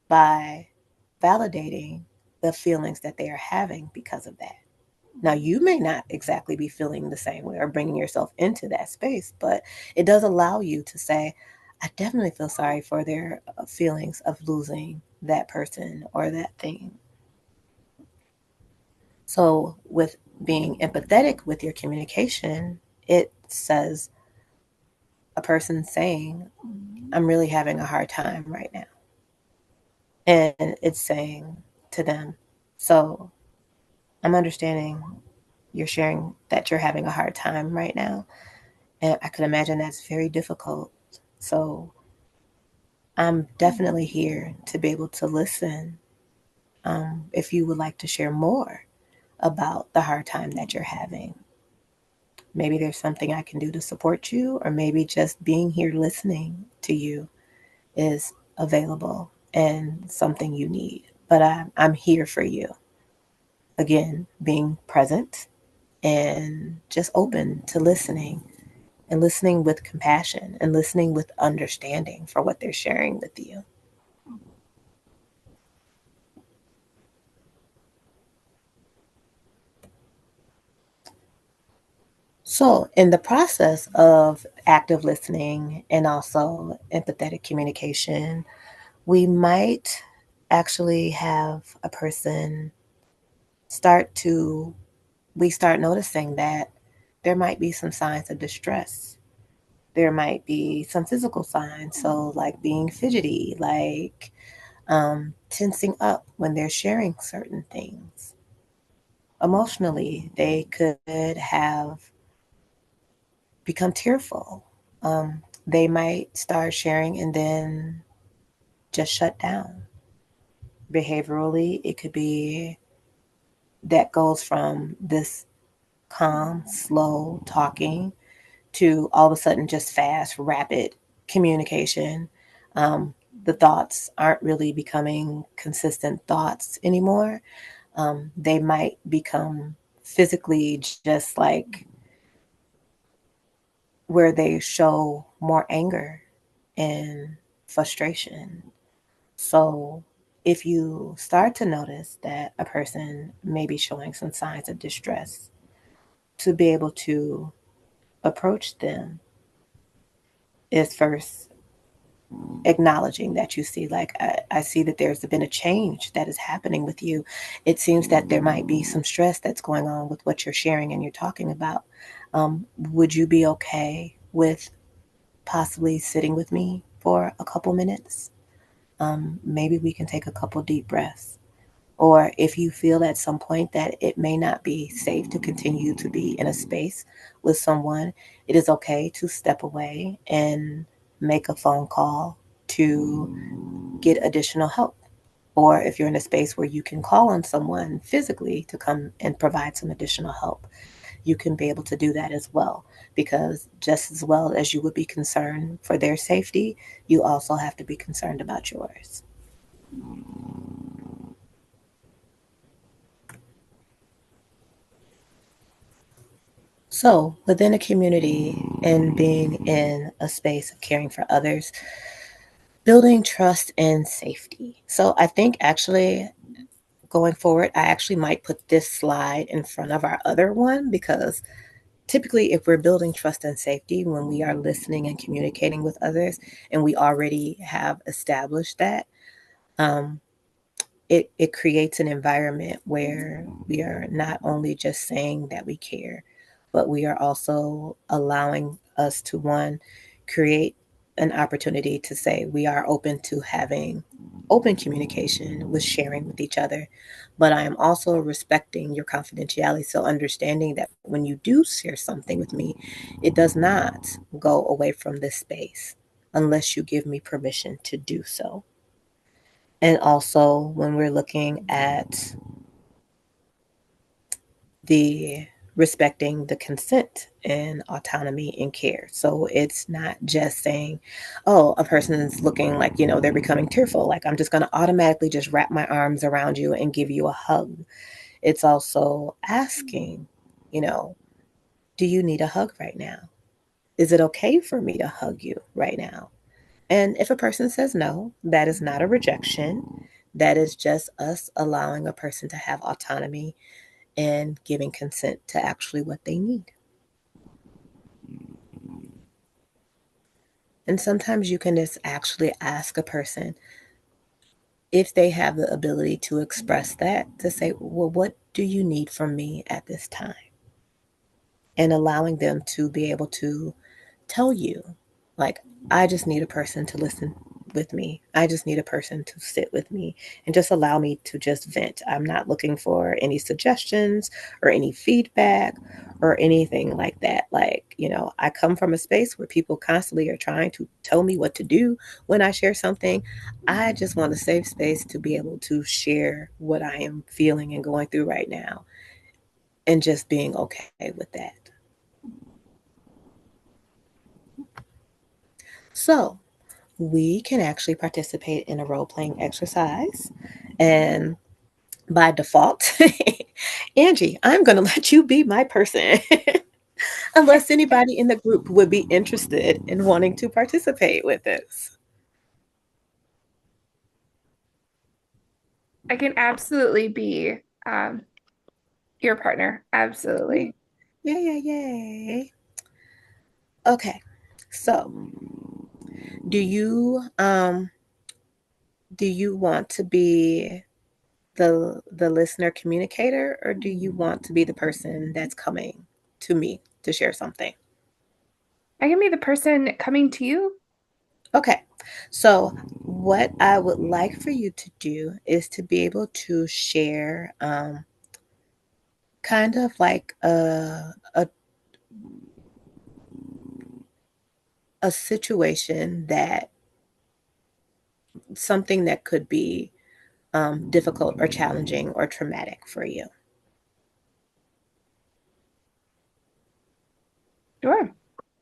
by validating the feelings that they are having because of that. Now, you may not exactly be feeling the same way or bringing yourself into that space, but it does allow you to say, I definitely feel sorry for their feelings of losing that person or that thing. So, with being empathetic with your communication, it says a person saying, I'm really having a hard time right now. And it's saying to them, so I'm understanding you're sharing that you're having a hard time right now. And I can imagine that's very difficult. So I'm definitely here to be able to listen, if you would like to share more about the hard time that you're having. Maybe there's something I can do to support you, or maybe just being here listening to you is available and something you need. But I'm here for you. Again, being present and just open to listening and listening with compassion and listening with understanding for what they're sharing with you. So, in the process of active listening and also empathetic communication, we might actually have a person start to, we start noticing that there might be some signs of distress. There might be some physical signs. So, like being fidgety, like tensing up when they're sharing certain things. Emotionally, they could have become tearful. They might start sharing and then just shut down. Behaviorally, it could be that goes from this calm, slow talking to all of a sudden just fast, rapid communication. The thoughts aren't really becoming consistent thoughts anymore. They might become physically just like where they show more anger and frustration. So if you start to notice that a person may be showing some signs of distress, to be able to approach them is first acknowledging that you see, like, I see that there's been a change that is happening with you. It seems that there might be some stress that's going on with what you're sharing and you're talking about. Would you be okay with possibly sitting with me for a couple minutes? Maybe we can take a couple deep breaths. Or if you feel at some point that it may not be safe to continue to be in a space with someone, it is okay to step away and make a phone call to get additional help. Or if you're in a space where you can call on someone physically to come and provide some additional help, you can be able to do that as well. Because just as well as you would be concerned for their safety, you also have to be concerned about yours. So, within a community and being in a space of caring for others, building trust and safety. So, I think actually going forward, I actually might put this slide in front of our other one because typically, if we're building trust and safety when we are listening and communicating with others, and we already have established that, um, it creates an environment where we are not only just saying that we care, but we are also allowing us to, one, create an opportunity to say we are open to having open communication with sharing with each other. But I am also respecting your confidentiality. So understanding that when you do share something with me, it does not go away from this space unless you give me permission to do so. And also, when we're looking at the respecting the consent and autonomy and care. So it's not just saying, oh, a person is looking like, they're becoming tearful. Like, I'm just going to automatically just wrap my arms around you and give you a hug. It's also asking, you know, do you need a hug right now? Is it okay for me to hug you right now? And if a person says no, that is not a rejection. That is just us allowing a person to have autonomy and giving consent to actually what they need. And sometimes you can just actually ask a person if they have the ability to express that, to say, well, what do you need from me at this time? And allowing them to be able to tell you, like, I just need a person to listen with me. I just need a person to sit with me and just allow me to just vent. I'm not looking for any suggestions or any feedback or anything like that. Like, I come from a space where people constantly are trying to tell me what to do when I share something. I just want a safe space to be able to share what I am feeling and going through right now and just being okay with that. So, we can actually participate in a role playing exercise. And by default, Angie, I'm going to let you be my person, unless anybody in the group would be interested in wanting to participate with this. I can absolutely be your partner. Absolutely. Yeah, yeah, yay. Okay. So, do you want to be the listener communicator, or do you want to be the person that's coming to me to share something? I can be the person coming to you. Okay. So, what I would like for you to do is to be able to share kind of like a situation, that something that could be difficult or challenging or traumatic for you. Sure.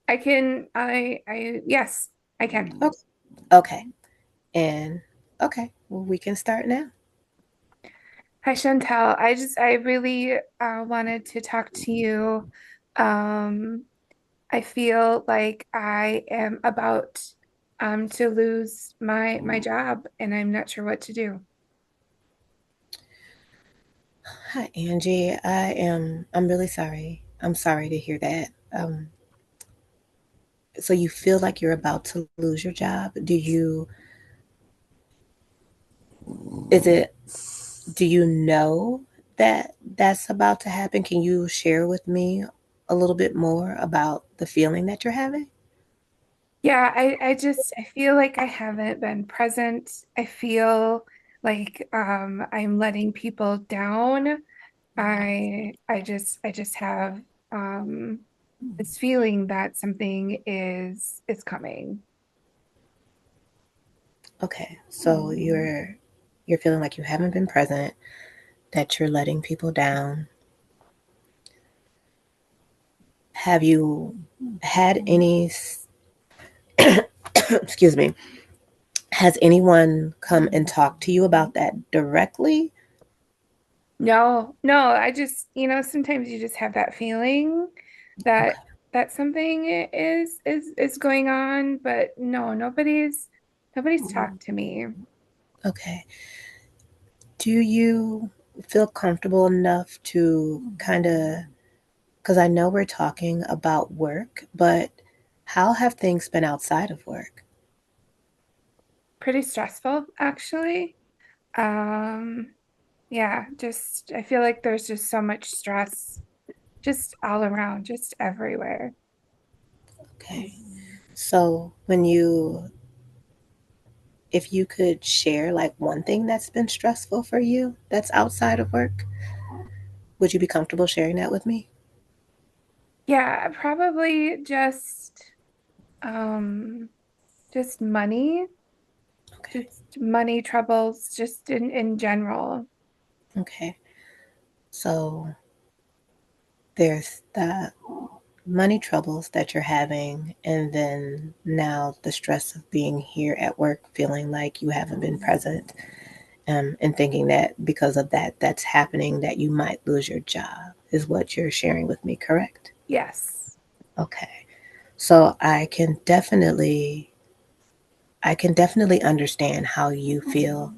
Yes, I can. Okay. Okay. And okay, well, we can start now. Hi, Chantel. I really wanted to talk to you. Um, I feel like I am about to lose my job and I'm not sure what to do. Hi, Angie. I'm really sorry. I'm sorry to hear that. So you feel like you're about to lose your job? Is it, do you know that that's about to happen? Can you share with me a little bit more about the feeling that you're having? Yeah, I feel like I haven't been present. I feel like I'm letting people down. I just have this feeling that something is coming. Okay, so you're feeling like you haven't been present, that you're letting people down. Have you had any, excuse me, has anyone come and talked to you about that directly? No, no, I just, sometimes you just have that feeling Okay. that that something is going on, but no, nobody's talked to me. Okay. Do you feel comfortable enough to kind of, because I know we're talking about work, but how have things been outside of work? Pretty stressful, actually. Um, yeah, just I feel like there's just so much stress just all around, just everywhere. Okay. So if you could share like one thing that's been stressful for you that's outside of work, would you be comfortable sharing that with me? Yeah, probably just money, Okay. just money troubles, just in general. Okay. So there's the money troubles that you're having, and then now the stress of being here at work, feeling like you haven't been present, and thinking that because of that, that's happening, that you might lose your job, is what you're sharing with me, correct? Yes. Okay. So I can definitely understand how you feel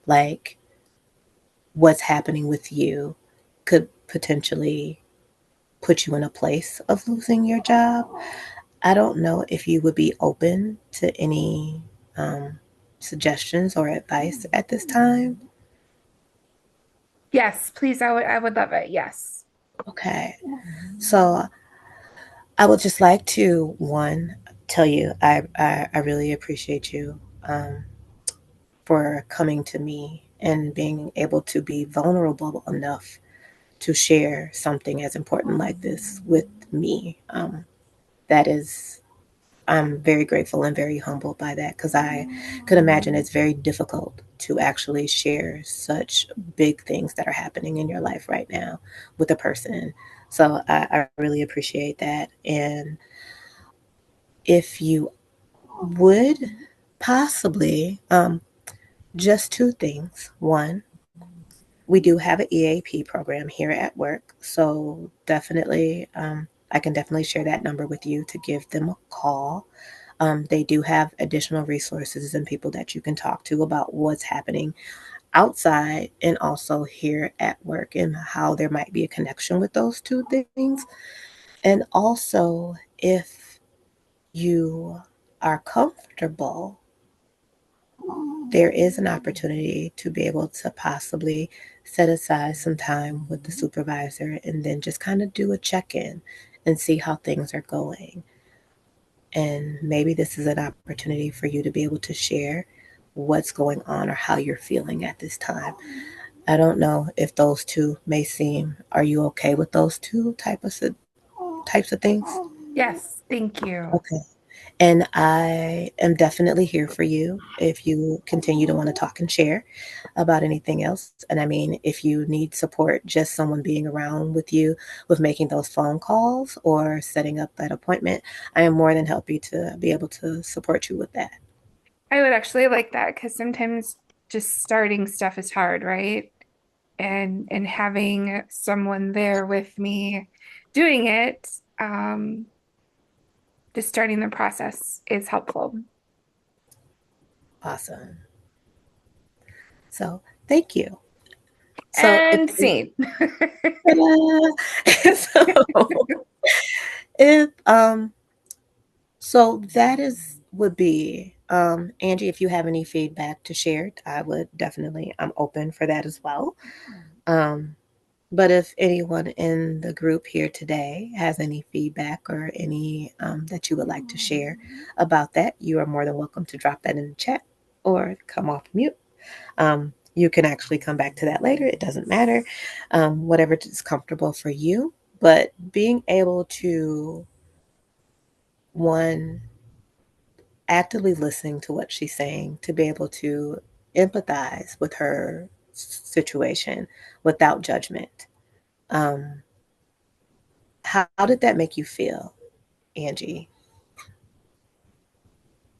like what's happening with you could potentially put you in a place of losing your job. I don't know if you would be open to any um, suggestions or advice at this time. Yes, please, I would love it. Yes. Okay. So I would just like to, one, tell you I really appreciate you for coming to me and being able to be vulnerable enough to share something as important like this with me. That is, I'm very grateful and very humbled by that, because I could imagine it's very difficult to actually share such big things that are happening in your life right now with a person. So I really appreciate that. And if you would possibly, just two things. One, we do have an EAP program here at work. So definitely, I can definitely share that number with you to give them a call. They do have additional resources and people that you can talk to about what's happening outside and also here at work, and how there might be a connection with those two things. And also, if you are comfortable, there is an opportunity to be able to possibly set aside some time with the supervisor and then just kind of do a check in and see how things are going. And maybe this is an opportunity for you to be able to share what's going on or how you're feeling at this time. I don't know if those two may seem, are you okay with those two types of things? Yes, thank you. Okay. And I am definitely here for you if you continue to want to talk and share about anything else. And I mean, if you need support, just someone being around with you with making those phone calls or setting up that appointment, I am more than happy to be able to support you with that. I would actually like that because sometimes just starting stuff is hard, right? And having someone there with me doing it, just starting the process is helpful. Awesome. So thank you. So if And scene. so if so that is would be Angie, if you have any feedback to share, I would definitely I'm open for that as well. Um but if anyone in the group here today has any feedback or any that you would like to share about that, you are more than welcome to drop that in the chat or come off mute. You can actually come back to that later. It doesn't matter, whatever is comfortable for you. But being able to, one, actively listening to what she's saying, to be able to empathize with her situation without judgment. Um, how did that make you feel, Angie?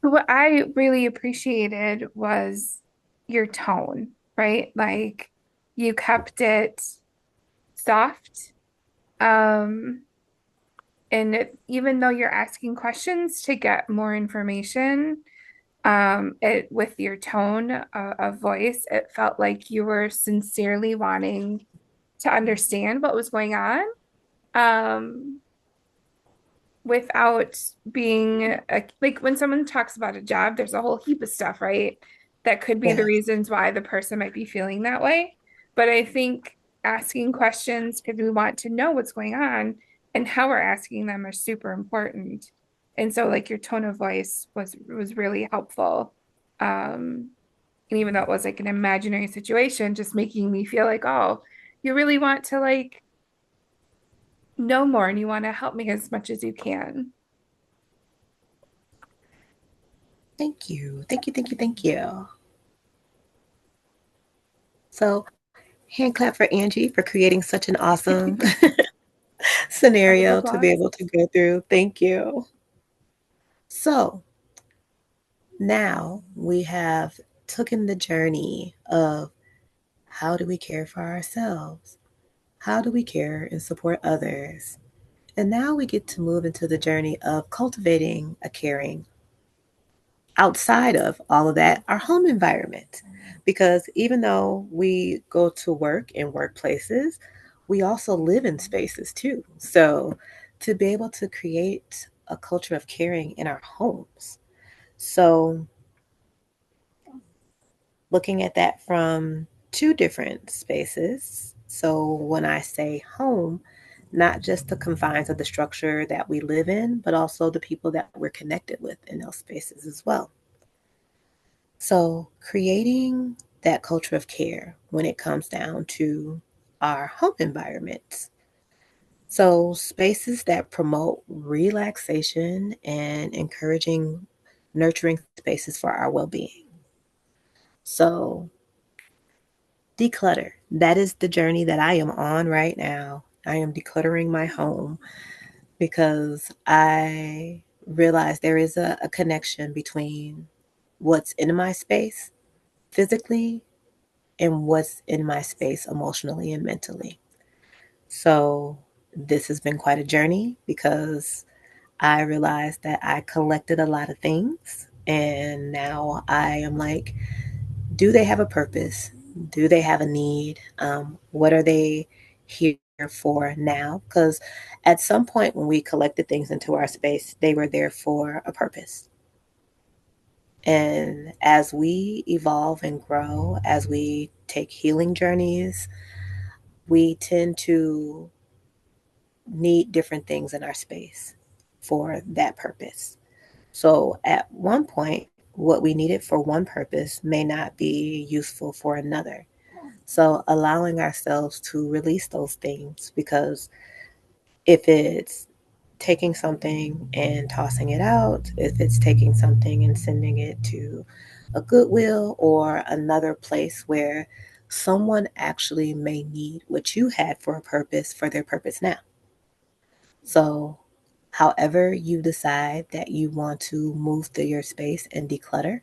What I really appreciated was your tone, right? Like you kept it soft. Um, even though you're asking questions to get more information, with your tone of voice, it felt like you were sincerely wanting to understand what was going on. Um, Without being like when someone talks about a job, there's a whole heap of stuff, right? That could be the Yes. reasons why the person might be feeling that way. But I think asking questions because we want to know what's going on and how we're asking them are super important. And so like your tone of voice was really helpful. And even though it was like an imaginary situation, just making me feel like, oh, you really want to like know more and you want to help me as much as you can. Thank you. Thank you. Thank you. Thank you. So, hand clap for Angie for creating such an awesome Round of scenario to be applause. able to go through. Thank you. So now we have taken the journey of how do we care for ourselves? How do we care and support others? And now we get to move into the journey of cultivating a caring outside of all of that, our home environment. Because even though we go to work in workplaces, we also live in spaces too. So to be able to create a culture of caring in our homes. So looking at that from two different spaces. So when I say home, not just the confines of the structure that we live in, but also the people that we're connected with in those spaces as well. So, creating that culture of care when it comes down to our home environments. So, spaces that promote relaxation and encouraging nurturing spaces for our well being. So, declutter. That is the journey that I am on right now. I am decluttering my home because I realize there is a connection between what's in my space physically and what's in my space emotionally and mentally. So this has been quite a journey because I realized that I collected a lot of things and now I am like, do they have a purpose? Do they have a need? What are they here for now? Because at some point when we collected things into our space, they were there for a purpose. And as we evolve and grow, as we take healing journeys, we tend to need different things in our space for that purpose. So at one point, what we needed for one purpose may not be useful for another. So allowing ourselves to release those things because if it's taking something and tossing it out, if it's taking something and sending it to a Goodwill or another place where someone actually may need what you had for a purpose for their purpose now. So, however you decide that you want to move through your space and declutter,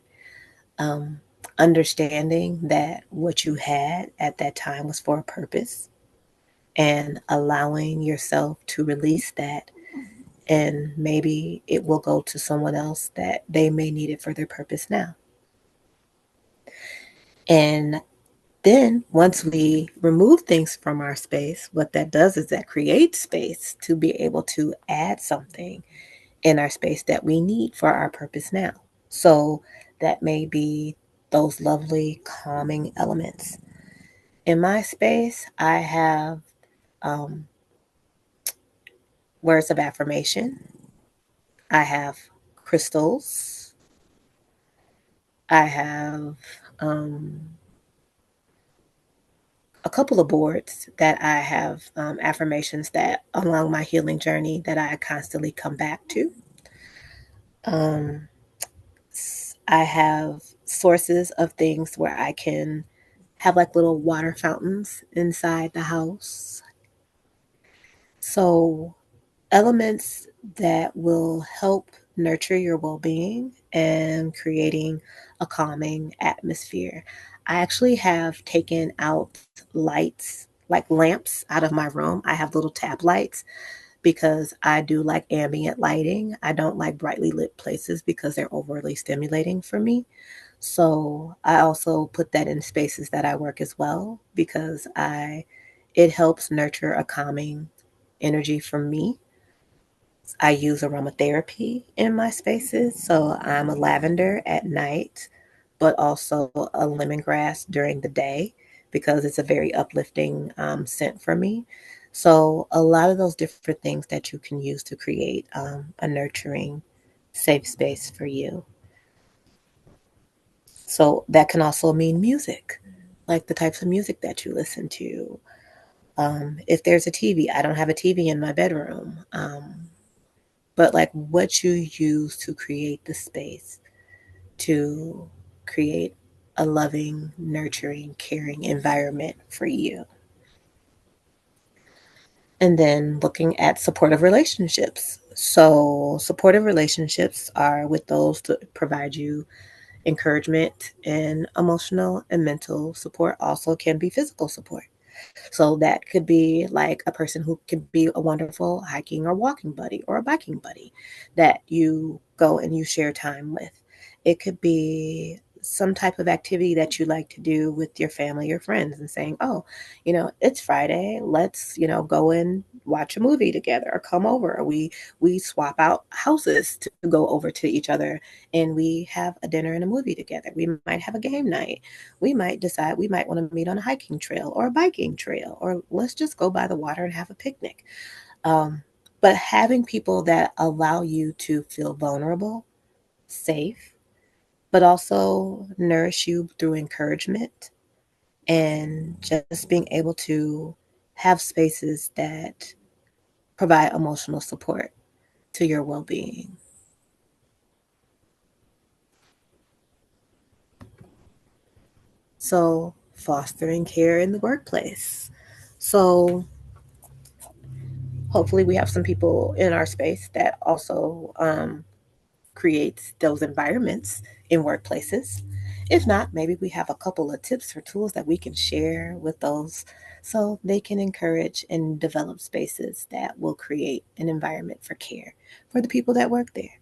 um, understanding that what you had at that time was for a purpose and allowing yourself to release that. And maybe it will go to someone else that they may need it for their purpose now. And Then, once we remove things from our space, what that does is that creates space to be able to add something in our space that we need for our purpose now. So, that may be those lovely calming elements. In my space, I have um, words of affirmation, I have crystals, I have um, a couple of boards that I have affirmations that along my healing journey that I constantly come back to. Um, I have sources of things where I can have like little water fountains inside the house. So, elements that will help nurture your well being and creating a calming atmosphere. I actually have taken out lights, like lamps, out of my room. I have little tap lights because I do like ambient lighting. I don't like brightly lit places because they're overly stimulating for me. So I also put that in spaces that I work as well because I it helps nurture a calming energy for me. I use aromatherapy in my spaces. So I'm a lavender at night, but also a lemongrass during the day because it's a very uplifting scent for me. So a lot of those different things that you can use to create a nurturing, safe space for you. So that can also mean music, like the types of music that you listen to. If there's a TV, I don't have a TV in my bedroom. But like what you use to create the space to create a loving, nurturing, caring environment for you. And then looking at supportive relationships. So, supportive relationships are with those that provide you encouragement and emotional and mental support, also can be physical support. So that could be like a person who could be a wonderful hiking or walking buddy or a biking buddy that you go and you share time with. It could be some type of activity that you like to do with your family or friends and saying, oh, it's Friday. Let's, go and watch a movie together or come over. Or we swap out houses to go over to each other and we have a dinner and a movie together. We might have a game night. We might decide we might want to meet on a hiking trail or a biking trail, or let's just go by the water and have a picnic. Um, but having people that allow you to feel vulnerable, safe, but also nourish you through encouragement and just being able to have spaces that provide emotional support to your well being. So, fostering care in the workplace. So, hopefully we have some people in our space that also creates those environments in workplaces. If not, maybe we have a couple of tips or tools that we can share with those so they can encourage and develop spaces that will create an environment for care for the people that work there.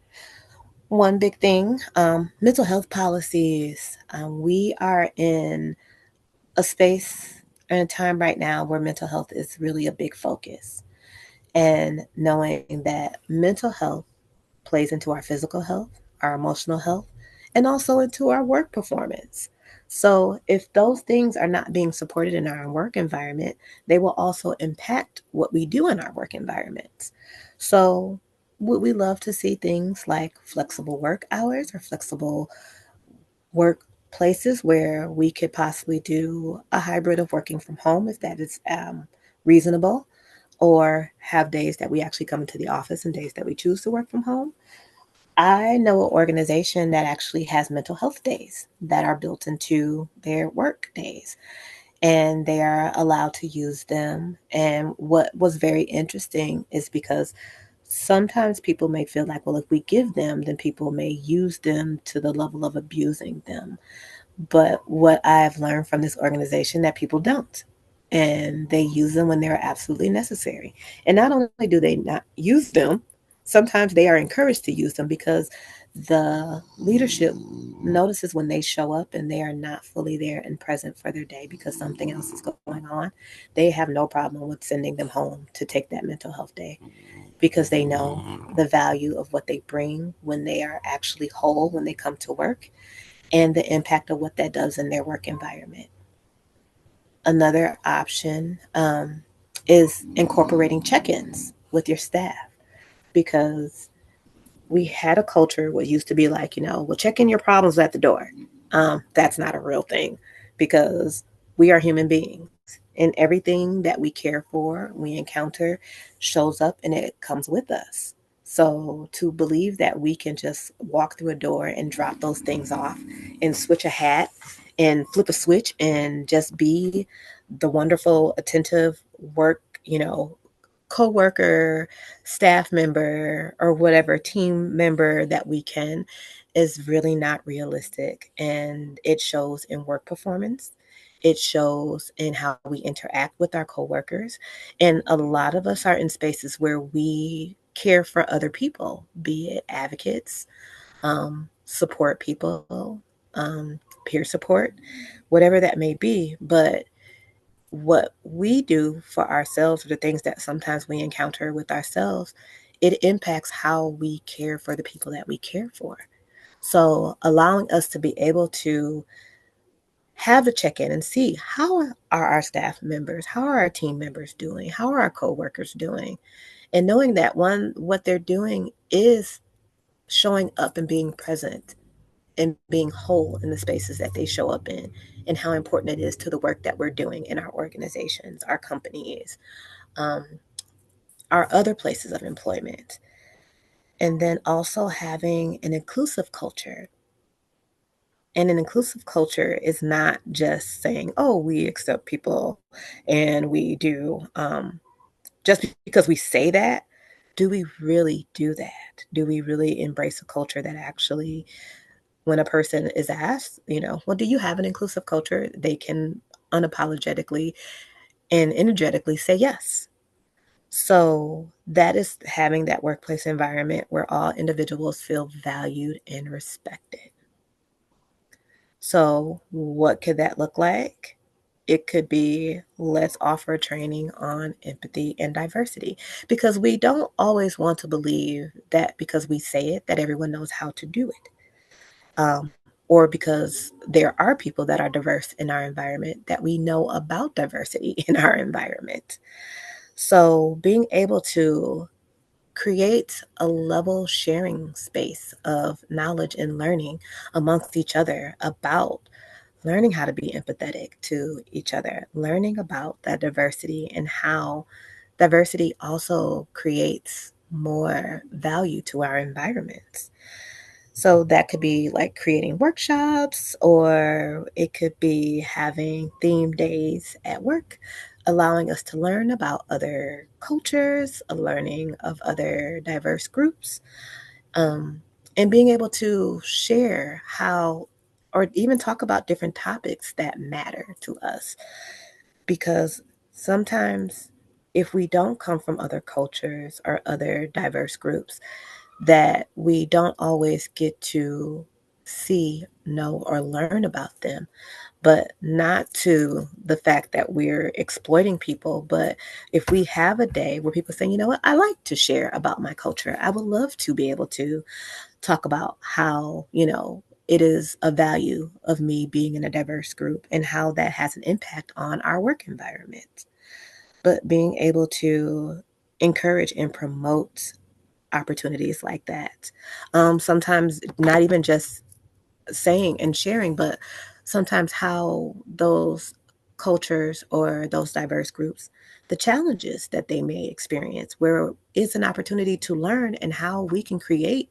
One big thing, mental health policies. We are in a space and a time right now where mental health is really a big focus. And knowing that mental health plays into our physical health, our emotional health, and also into our work performance. So, if those things are not being supported in our work environment, they will also impact what we do in our work environments. So, would we love to see things like flexible work hours or flexible workplaces where we could possibly do a hybrid of working from home if that is reasonable, or have days that we actually come into the office and days that we choose to work from home? I know an organization that actually has mental health days that are built into their work days, and they are allowed to use them. And what was very interesting is because sometimes people may feel like, well, if we give them, then people may use them to the level of abusing them. But what I've learned from this organization that people don't. And they use them when they're absolutely necessary. And not only do they not use them, sometimes they are encouraged to use them because the leadership notices when they show up and they are not fully there and present for their day because something else is going on, they have no problem with sending them home to take that mental health day because they know the value of what they bring when they are actually whole when they come to work and the impact of what that does in their work environment. Another option is incorporating check ins with your staff because we had a culture what used to be like, well, check in your problems at the door. That's not a real thing because we are human beings and everything that we care for, we encounter shows up and it comes with us. So to believe that we can just walk through a door and drop those things off and switch a hat and flip a switch and just be the wonderful, attentive work, coworker, staff member, or whatever team member that we can is really not realistic. And it shows in work performance. It shows in how we interact with our coworkers. And a lot of us are in spaces where we care for other people, be it advocates, support people, peer support, whatever that may be. But what we do for ourselves or the things that sometimes we encounter with ourselves, it impacts how we care for the people that we care for. So allowing us to be able to have a check-in and see how are our staff members, how are our team members doing, how are our coworkers doing, and knowing that one, what they're doing is showing up and being present and being whole in the spaces that they show up in, and how important it is to the work that we're doing in our organizations, our companies, um, our other places of employment. And then also having an inclusive culture. And an inclusive culture is not just saying, oh, we accept people and we do, just because we say that, do we really do that? Do we really embrace a culture that actually, when a person is asked, well, do you have an inclusive culture? They can unapologetically and energetically say yes. So that is having that workplace environment where all individuals feel valued and respected. So, what could that look like? It could be let's offer training on empathy and diversity because we don't always want to believe that because we say it, that everyone knows how to do it. Um, or because there are people that are diverse in our environment that we know about diversity in our environment. So, being able to create a level sharing space of knowledge and learning amongst each other about learning how to be empathetic to each other, learning about that diversity and how diversity also creates more value to our environments. So that could be like creating workshops, or it could be having theme days at work, allowing us to learn about other cultures, a learning of other diverse groups, um, and being able to share how, or even talk about different topics that matter to us. Because sometimes, if we don't come from other cultures or other diverse groups, that we don't always get to see, know, or learn about them, but not to the fact that we're exploiting people. But if we have a day where people say, you know what, I like to share about my culture, I would love to be able to talk about how, it is a value of me being in a diverse group and how that has an impact on our work environment. But being able to encourage and promote opportunities like that. Sometimes not even just saying and sharing, but sometimes how those cultures or those diverse groups, the challenges that they may experience, where it's an opportunity to learn and how we can create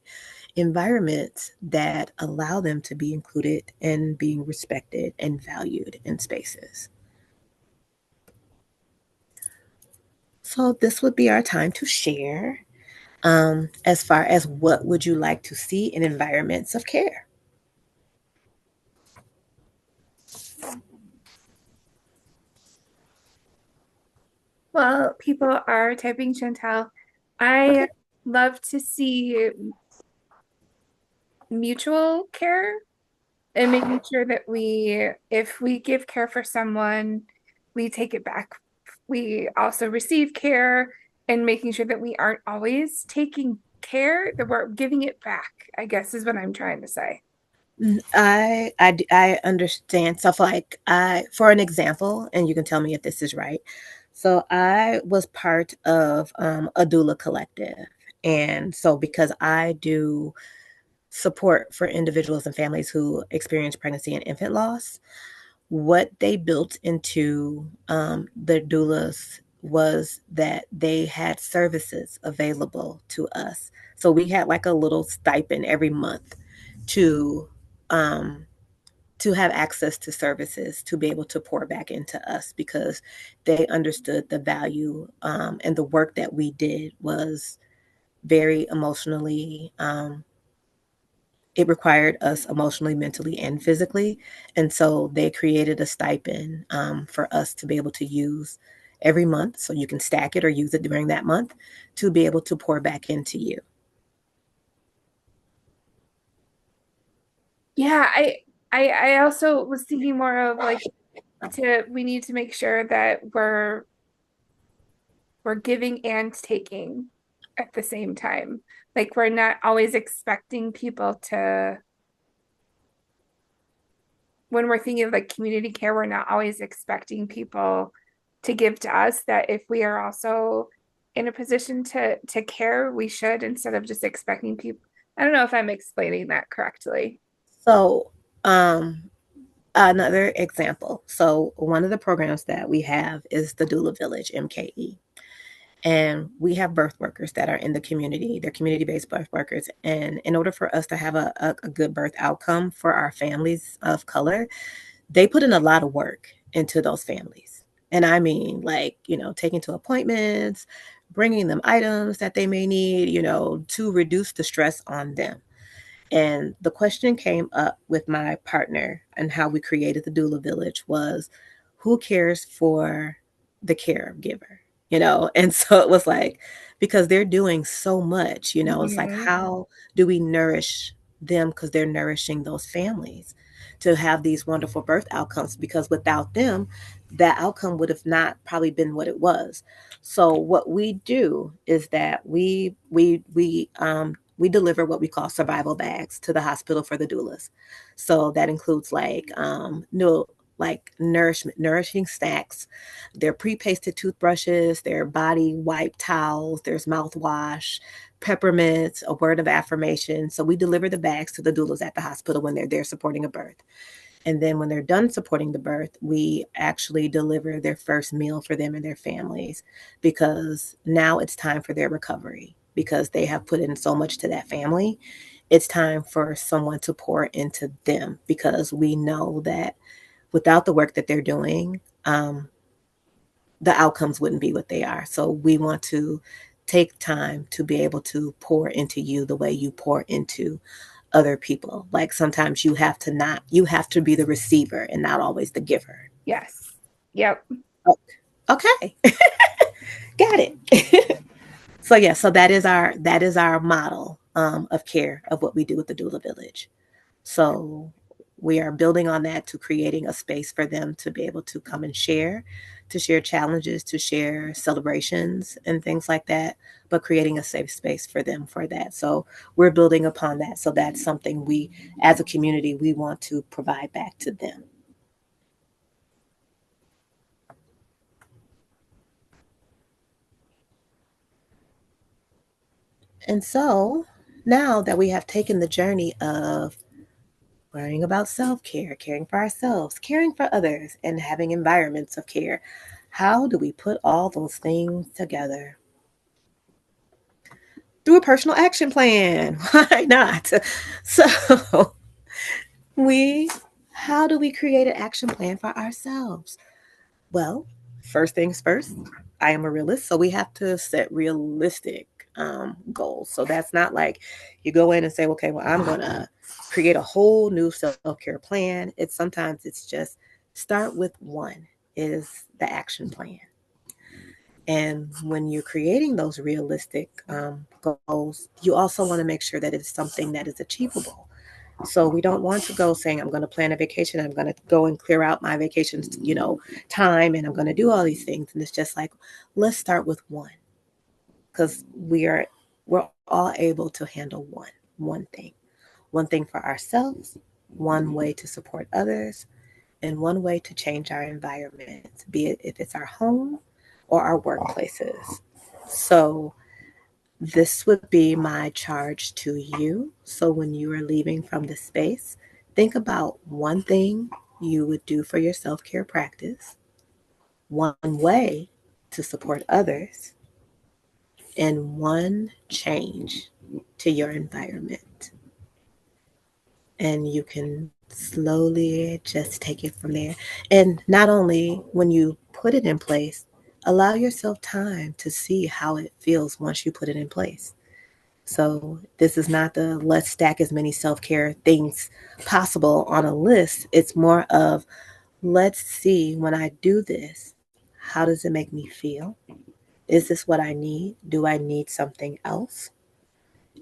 environments that allow them to be included and being respected and valued in spaces. So this would be our time to share. As far as what would you like to see in environments of care? Well, people are typing Chantel. I Okay. love to see mutual care And making sure that if we give care for someone, we take it back. We also receive care, and making sure that we aren't always taking care, that we're giving it back, I guess is what I'm trying to say. I understand. So, for an example, and you can tell me if this is right. So, I was part of a doula collective, and so because I do support for individuals and families who experience pregnancy and infant loss, what they built into the doulas was that they had services available to us. So we had like a little stipend every month to um, to have access to services to be able to pour back into us because they understood the value and the work that we did was very emotionally it required us emotionally, mentally, and physically. And so they created a stipend for us to be able to use every month. So you can stack it or use it during that month to be able to pour back into you. Yeah, I also was thinking more of like we need to make sure that we're giving and taking at the same time. Like we're not always expecting people to, when we're thinking of like community care, we're not always expecting people to give to us, that if we are also in a position to care, we should, instead of just expecting people. I don't know if I'm explaining that correctly. So, um, another example. So, one of the programs that we have is the Doula Village, MKE. And we have birth workers that are in the community. They're community based birth workers. And in order for us to have a good birth outcome for our families of color, they put in a lot of work into those families. And I mean, like, taking to appointments, bringing them items that they may need, to reduce the stress on them. And the question came up with my partner and how we created the Doula Village was who cares for the caregiver? And so it was like, because they're doing so much, it's like, Mhm. how do we nourish them? Because they're nourishing those families to have these wonderful birth outcomes. Because without them, that outcome would have not probably been what it was. So what we do is that we deliver what we call survival bags to the hospital for the doulas. So that includes like nourishing snacks, their pre-pasted toothbrushes, their body wipe towels, there's mouthwash, peppermints, a word of affirmation. So we deliver the bags to the doulas at the hospital when they're there supporting a birth. And then when they're done supporting the birth, we actually deliver their first meal for them and their families because now it's time for their recovery because they have put in so much to that family. It's time for someone to pour into them because we know that without the work that they're doing, the outcomes wouldn't be what they are. So we want to take time to be able to pour into you the way you pour into other people. Like sometimes you have to be the receiver and not always the giver. Yes. Yep. Oh, okay. Got it. So yeah, so that is our model of care of what we do with the doula village. So we are building on that to creating a space for them to be able to come and share, to share challenges, to share celebrations and things like that, but creating a safe space for them for that. So we're building upon that. So that's something we, as a community, we want to provide back to them. And so now that we have taken the journey of learning about self care, caring for ourselves, caring for others, and having environments of care. How do we put all those things together? Through a personal action plan. Why not? So, we, how do we create an action plan for ourselves? Well, first things first, I am a realist, so we have to set realistic goals. So that's not like you go in and say, okay, well, I'm going to create a whole new self care plan. It's just start with one is the action plan. And when you're creating those realistic goals, you also want to make sure that it's something that is achievable. So we don't want to go saying, I'm going to plan a vacation. I'm going to go and clear out my vacation, time, and I'm going to do all these things. And it's just like, let's start with one, because we're all able to handle one thing for ourselves, one way to support others, and one way to change our environment, be it if it's our home or our workplaces. So this would be my charge to you. So when you are leaving from the space, think about one thing you would do for your self care practice, one way to support others, and one change to your environment. And you can slowly just take it from there. And not only when you put it in place, allow yourself time to see how it feels once you put it in place. So this is not the let's stack as many self-care things possible on a list. It's more of let's see when I do this, how does it make me feel? Is this what I need? Do I need something else?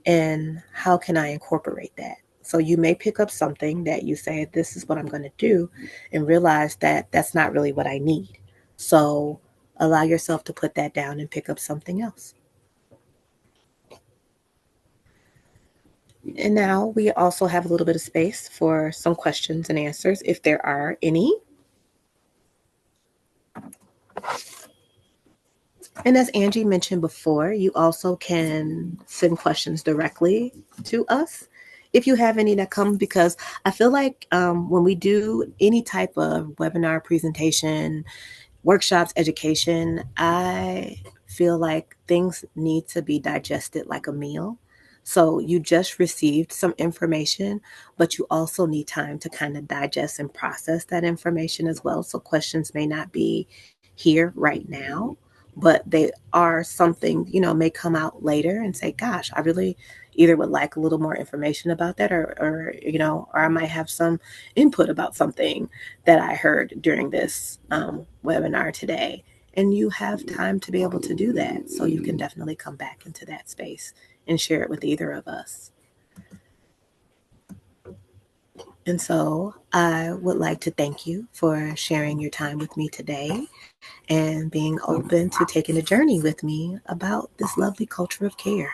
And how can I incorporate that? So you may pick up something that you say, this is what I'm going to do, and realize that that's not really what I need. So allow yourself to put that down and pick up something else. And now we also have a little bit of space for some questions and answers if there are any. And as Angie mentioned before, you also can send questions directly to us if you have any that come, because I feel like when we do any type of webinar presentation, workshops, education, I feel like things need to be digested like a meal. So you just received some information, but you also need time to kind of digest and process that information as well. So questions may not be here right now, but they are something, may come out later and say, gosh, I really either would like a little more information about that, or I might have some input about something that I heard during this webinar today. And you have time to be able to do that. So you can definitely come back into that space and share it with either of us. And so I would like to thank you for sharing your time with me today and being open to taking a journey with me about this lovely culture of care.